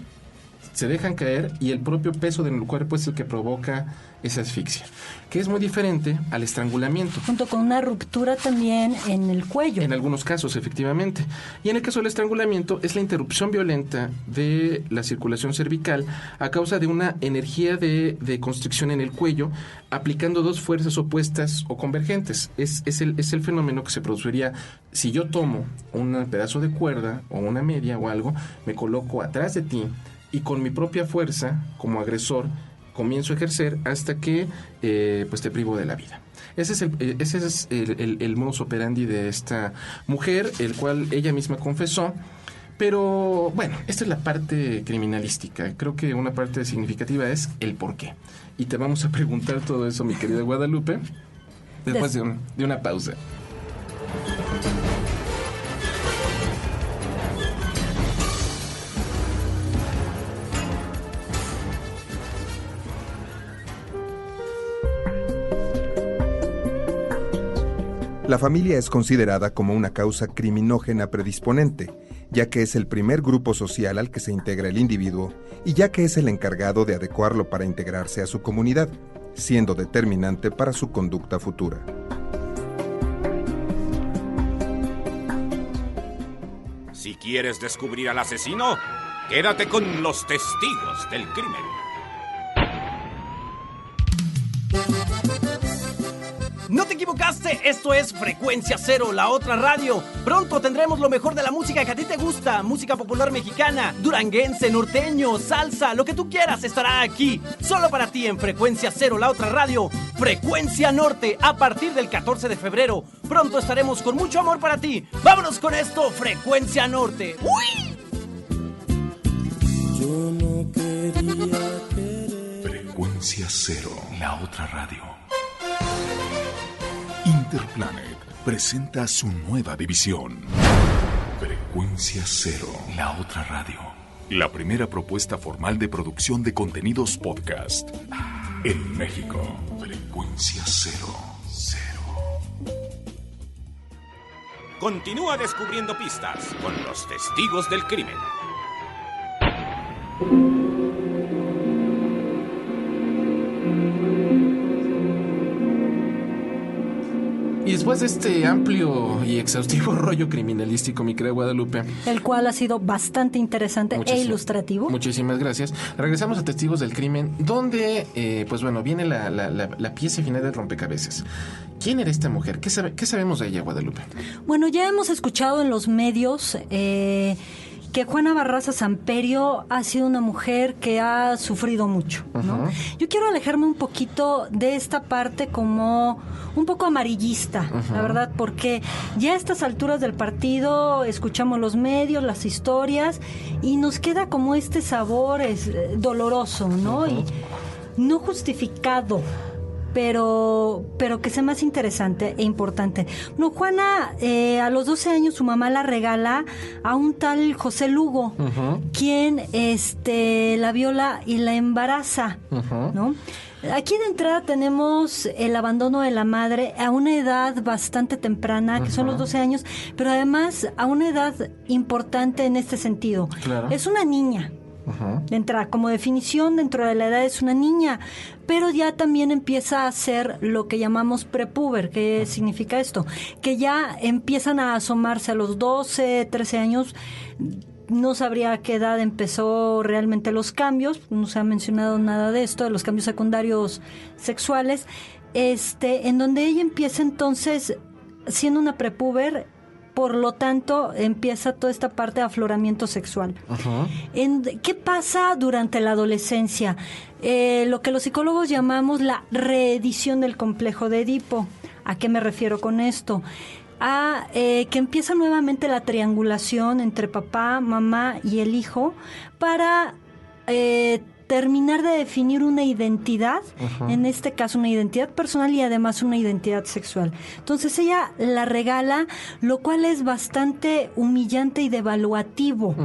se dejan caer y el propio peso del cuerpo es el que provoca esa asfixia, que es muy diferente al estrangulamiento. Junto con una ruptura también en el cuello. En algunos casos, efectivamente. Y en el caso del estrangulamiento es la interrupción violenta de la circulación cervical a causa de una energía de constricción en el cuello, aplicando dos fuerzas opuestas o convergentes. Es el fenómeno que se produciría si yo tomo un pedazo de cuerda o una media o algo, me coloco atrás de ti y con mi propia fuerza, como agresor, comienzo a ejercer hasta que pues te privo de la vida. Ese es el modus operandi de esta mujer, el cual ella misma confesó. Pero bueno, esta es la parte criminalística. Creo que una parte significativa es el por qué. Y te vamos a preguntar todo eso, mi querida Guadalupe, después de una pausa. La familia es considerada como una causa criminógena predisponente, ya que es el primer grupo social al que se integra el individuo y ya que es el encargado de adecuarlo para integrarse a su comunidad, siendo determinante para su conducta futura. Si quieres descubrir al asesino, quédate con los testigos del crimen. ¡No te equivocaste! Esto es Frecuencia Cero, la otra radio. Pronto tendremos lo mejor de la música que a ti te gusta. Música popular mexicana, duranguense, norteño, salsa, lo que tú quieras estará aquí. Solo para ti en Frecuencia Cero, la otra radio. Frecuencia Norte, a partir del 14 de febrero. Pronto estaremos con mucho amor para ti. ¡Vámonos con esto! Frecuencia Norte. ¡Uy! Yo no quería querer. Frecuencia Cero, la otra radio. Interplanet presenta su nueva división. Frecuencia Cero, la otra radio. La primera propuesta formal de producción de contenidos podcast en México. Frecuencia Cero. Continúa descubriendo pistas con los testigos del crimen. Y después de este amplio y exhaustivo rollo criminalístico, mi querida Guadalupe, el cual ha sido bastante interesante e ilustrativo. Muchísimas gracias. Regresamos a Testigos del Crimen, donde, pues bueno, viene la pieza final del rompecabezas. ¿Quién era esta mujer? ¿Qué sabemos de ella, Guadalupe? Bueno, ya hemos escuchado en los medios que Juana Barraza Samperio ha sido una mujer que ha sufrido mucho, ¿no? Uh-huh. Yo quiero alejarme un poquito de esta parte como un poco amarillista, uh-huh, la verdad, porque ya a estas alturas del partido escuchamos los medios, las historias, y nos queda como este sabor doloroso, ¿no? Uh-huh. Y no justificado, pero que sea más interesante e importante. No, Juana, a los 12 años su mamá la regala a un tal José Lugo, uh-huh, quien la viola y la embaraza, uh-huh, ¿no? Aquí de entrada tenemos el abandono de la madre a una edad bastante temprana, que son los 12 años, pero además a una edad importante en este sentido. Claro. Es una niña. De entrada, como definición, dentro de la edad es una niña, pero ya también empieza a ser lo que llamamos prepuber. ¿Qué significa esto? Que ya empiezan a asomarse a los 12, 13 años. No sabría a qué edad empezó realmente los cambios, no se ha mencionado nada de esto, de los cambios secundarios sexuales, en donde ella empieza entonces siendo una prepuber. Por lo tanto, empieza toda esta parte de afloramiento sexual. ¿Qué pasa durante la adolescencia? Lo que los psicólogos llamamos la reedición del complejo de Edipo. ¿A qué me refiero con esto? A que empieza nuevamente la triangulación entre papá, mamá y el hijo para terminar de definir una identidad, en este caso una identidad personal y además una identidad sexual. Entonces ella la regala, lo cual es bastante humillante y devaluativo,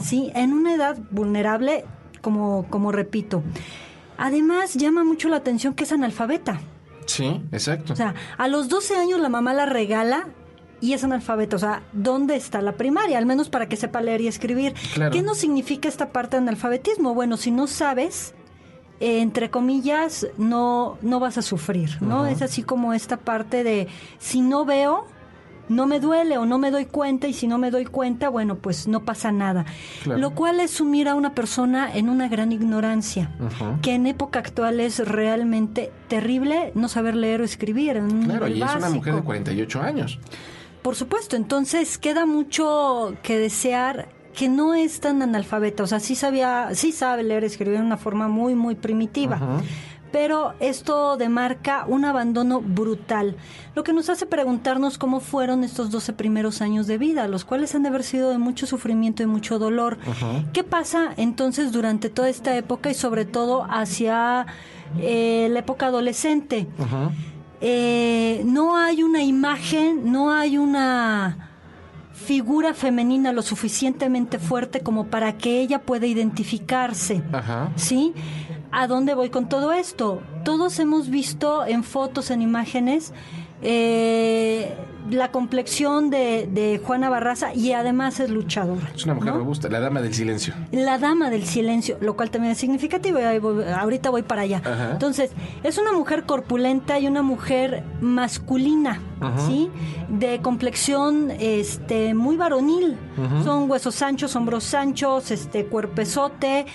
¿sí? En una edad vulnerable, como repito. Además llama mucho la atención que es analfabeta. Sí, exacto. O sea, a los 12 años la mamá la regala y es analfabeta. O sea, ¿dónde está la primaria? Al menos para que sepa leer y escribir. Claro. ¿Qué nos significa esta parte de analfabetismo? Bueno, si no sabes, entre comillas, no vas a sufrir, ¿no? Es así como esta parte de, si no veo, no me duele o no me doy cuenta, y si no me doy cuenta, bueno, pues no pasa nada. Claro. Lo cual es sumir a una persona en una gran ignorancia, que en época actual es realmente terrible no saber leer o escribir. Claro, y es una mujer de 48 años. Por supuesto, entonces queda mucho que desear, que no es tan analfabeta, o sea, sí sabe leer y escribir de una forma muy, muy primitiva. Pero esto demarca un abandono brutal, lo que nos hace preguntarnos cómo fueron estos 12 primeros años de vida, los cuales han de haber sido de mucho sufrimiento y mucho dolor. ¿Qué pasa entonces durante toda esta época y sobre todo hacia la época adolescente? No hay una imagen, no hay una figura femenina lo suficientemente fuerte como para que ella pueda identificarse, ¿sí? ¿A dónde voy con todo esto? Todos hemos visto en fotos, en imágenes, la complexión de Juana Barraza, y además es luchadora. Es una mujer robusta, la dama del silencio. La dama del silencio, lo cual también es significativo, ahorita voy para allá. Entonces, es una mujer corpulenta y una mujer masculina, ¿sí? De complexión muy varonil. Son huesos anchos, hombros anchos, cuerpezote.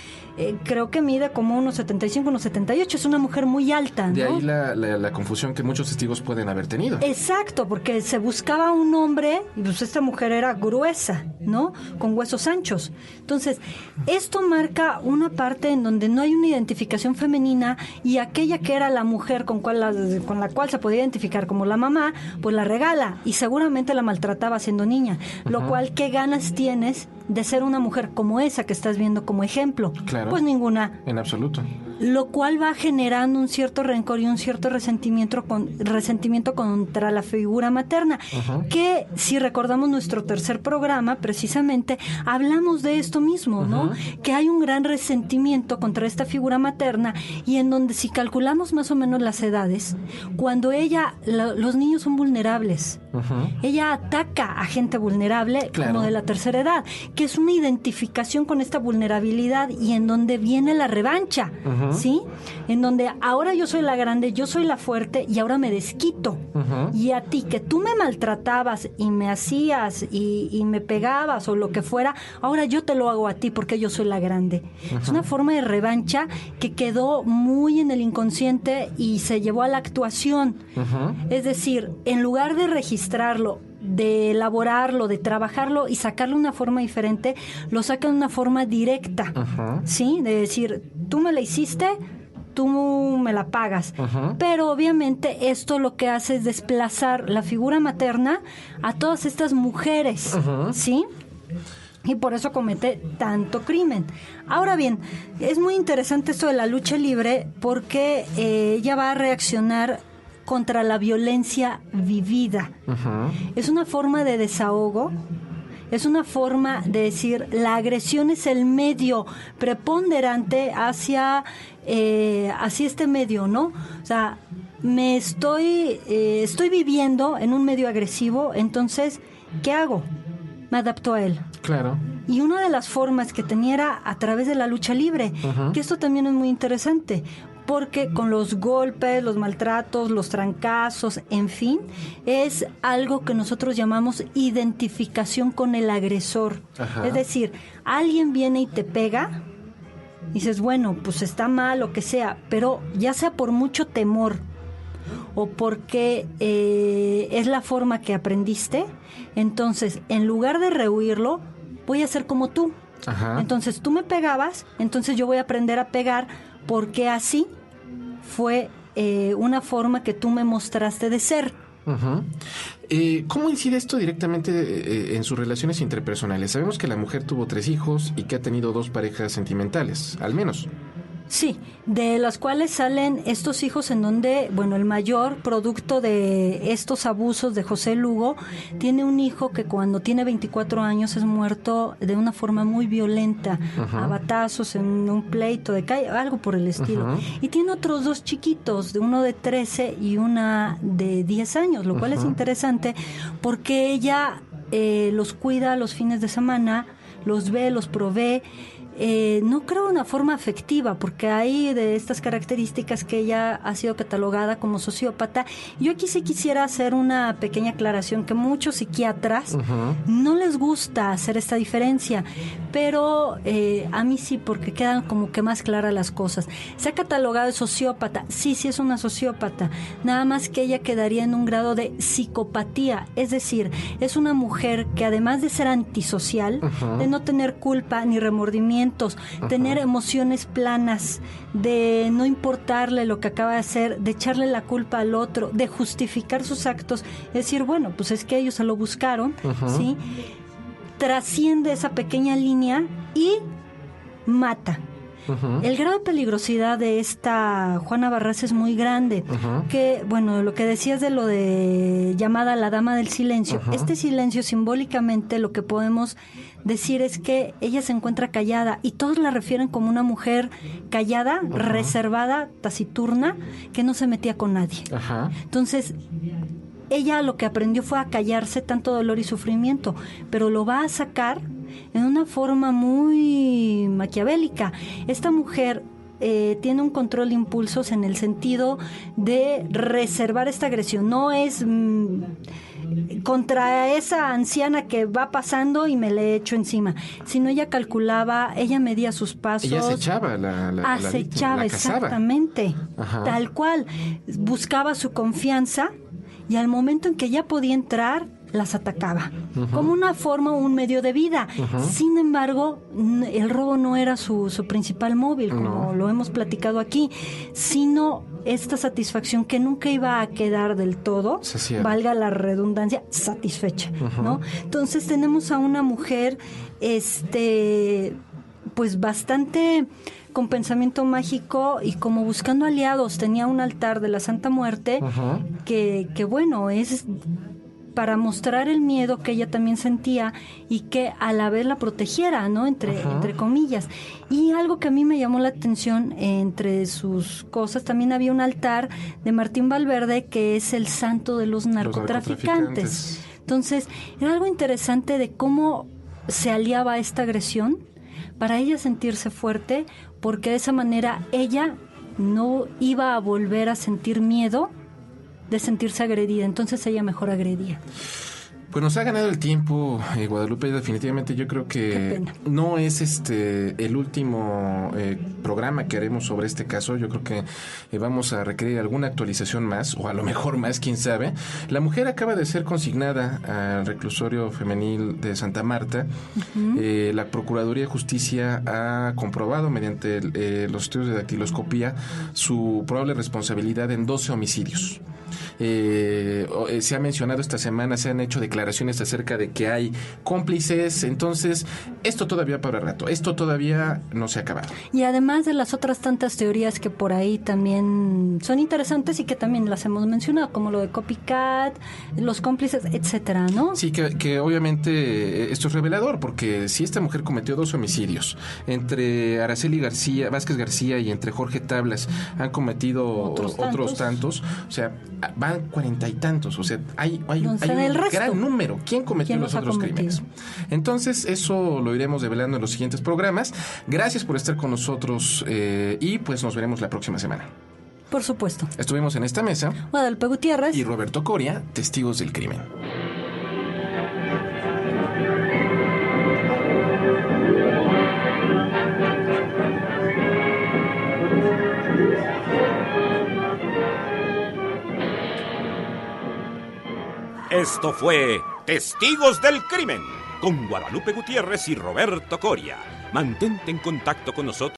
Creo que mide como unos 75, unos 78. Es una mujer muy alta, ¿no? De ahí la confusión que muchos testigos pueden haber tenido. Exacto, porque se buscaba un hombre y pues esta mujer era gruesa, ¿no? Con huesos anchos. Entonces, esto marca una parte en donde no hay una identificación femenina, y aquella que era la mujer con la cual se podía identificar como la mamá, pues la regala y seguramente la maltrataba siendo niña. Lo cual, ¿qué ganas tienes de ser una mujer como esa que estás viendo como ejemplo? Claro. Pues ninguna. En absoluto. Lo cual va generando un cierto rencor y un cierto resentimiento contra la figura materna, que si recordamos nuestro tercer programa, precisamente hablamos de esto mismo, ¿no? Que hay un gran resentimiento contra esta figura materna, y en donde si calculamos más o menos las edades, cuando los niños son vulnerables, ella ataca a gente vulnerable, como de la tercera edad, que es una identificación con esta vulnerabilidad, y en donde viene la revancha, ¿sí? En donde ahora yo soy la grande, yo soy la fuerte, y ahora me desquito. Y a ti, que tú me maltratabas y me hacías y me pegabas o lo que fuera, ahora yo te lo hago a ti porque yo soy la grande. Es una forma de revancha que quedó muy en el inconsciente y se llevó a la actuación. Es decir, en lugar de registrarlo, de elaborarlo, de trabajarlo y sacarlo de una forma diferente, lo sacan de una forma directa, ¿sí? De decir, tú me la hiciste, tú me la pagas. Pero obviamente esto lo que hace es desplazar la figura materna a todas estas mujeres, ¿sí? Y por eso comete tanto crimen. Ahora bien, es muy interesante esto de la lucha libre, porque ella va a reaccionar contra la violencia vivida. Es una forma de desahogo, es una forma de decir, la agresión es el medio preponderante hacia este medio, ¿no? O sea, estoy viviendo en un medio agresivo, entonces, ¿qué hago? Me adapto a él. Claro. Y una de las formas que tenía era a través de la lucha libre, que esto también es muy interesante, porque con los golpes, los maltratos, los trancazos, en fin, es algo que nosotros llamamos identificación con el agresor. Es decir, alguien viene y te pega, y dices, bueno, pues está mal, lo que sea, pero ya sea por mucho temor o porque es la forma que aprendiste, entonces, en lugar de rehuirlo, voy a ser como tú. Entonces, tú me pegabas, entonces yo voy a aprender a pegar, porque así fue una forma que tú me mostraste de ser. ¿Cómo incide esto directamente en sus relaciones interpersonales? Sabemos que la mujer tuvo 3 hijos y que ha tenido 2 parejas sentimentales, al menos. Sí, de las cuales salen estos hijos en donde, bueno, el mayor, producto de estos abusos de José Lugo, tiene un hijo que cuando tiene 24 años es muerto de una forma muy violenta, a batazos en un pleito de calle, algo por el estilo. Y tiene otros 2 chiquitos, de uno de 13 y una de 10 años, lo cual es interesante porque ella los cuida los fines de semana, los ve, los provee. No creo una forma afectiva, porque hay de estas características que ella ha sido catalogada como sociópata. Yo aquí sí quisiera hacer una pequeña aclaración, que muchos psiquiatras no les gusta hacer esta diferencia, pero a mí sí, porque quedan como que más claras las cosas. Se ha catalogado de sociópata, sí es una sociópata, nada más que ella quedaría en un grado de psicopatía, es decir, es una mujer que además de ser antisocial, de no tener culpa ni remordimiento, tener emociones planas, de no importarle lo que acaba de hacer, de echarle la culpa al otro, de justificar sus actos, es decir, bueno, pues es que ellos se lo buscaron, ¿sí? Trasciende esa pequeña línea y mata. El grado de peligrosidad de esta Juana Barraza es muy grande, que, bueno, lo que decías de lo de llamada la dama del silencio, este silencio simbólicamente lo que podemos decir es que ella se encuentra callada y todos la refieren como una mujer callada, reservada, taciturna, que no se metía con nadie. Entonces, ella lo que aprendió fue a callarse tanto dolor y sufrimiento, pero lo va a sacar en una forma muy maquiavélica. Esta mujer tiene un control de impulsos en el sentido de reservar esta agresión. No es contra esa anciana que va pasando y me le echo encima, sino ella calculaba, ella medía sus pasos. Ella acechaba acechaba, la exactamente, tal cual. Buscaba su confianza y al momento en que ya podía entrar, las atacaba como una forma o un medio de vida. Sin embargo, el robo no era su principal móvil, como lo hemos platicado aquí, sino esta satisfacción que nunca iba a quedar del todo, valga la redundancia, satisfecha, ¿no? Entonces tenemos a una mujer pues bastante con pensamiento mágico y como buscando aliados. Tenía un altar de la Santa Muerte que bueno, es para mostrar el miedo que ella también sentía y que a la vez la protegiera, ¿no? Entre comillas. Y algo que a mí me llamó la atención, entre sus cosas, también había un altar de Martín Valverde, que es el santo de los narcotraficantes. Entonces, era algo interesante de cómo se aliaba a esta agresión para ella sentirse fuerte, porque de esa manera ella no iba a volver a sentir miedo de sentirse agredida, entonces ella mejor agredía. Pues nos ha ganado el tiempo, Guadalupe. Definitivamente yo creo que no es el último programa que haremos sobre este caso. Yo creo que vamos a requerir alguna actualización más, o a lo mejor más, quién sabe. La mujer acaba de ser consignada al reclusorio femenil de Santa Marta. La Procuraduría de Justicia ha comprobado mediante los estudios de dactiloscopía su probable responsabilidad en 12 homicidios. Se ha mencionado esta semana, se han hecho declaraciones acerca de que hay cómplices. Entonces, esto todavía para rato, esto todavía no se ha acabado. Y además de las otras tantas teorías que por ahí también son interesantes y que también las hemos mencionado, como lo de copycat, los cómplices, etcétera, ¿no? Sí, que obviamente esto es revelador, porque si esta mujer cometió 2 homicidios, entre Araceli Vázquez García y entre Jorge Tablas han cometido otros tantos, o sea, van 40 y tantos. O sea, hay un resto? gran número. ¿Quién cometió ¿Quién los los ha otros cometido? crímenes? Entonces, eso lo iremos develando en los siguientes programas. Gracias por estar con nosotros y pues nos veremos la próxima semana. Por supuesto. Estuvimos en esta mesa Guadalupe Gutiérrez y Roberto Coria, testigos del crimen. Esto fue Testigos del Crimen con Guadalupe Gutiérrez y Roberto Coria. Mantente en contacto con nosotros.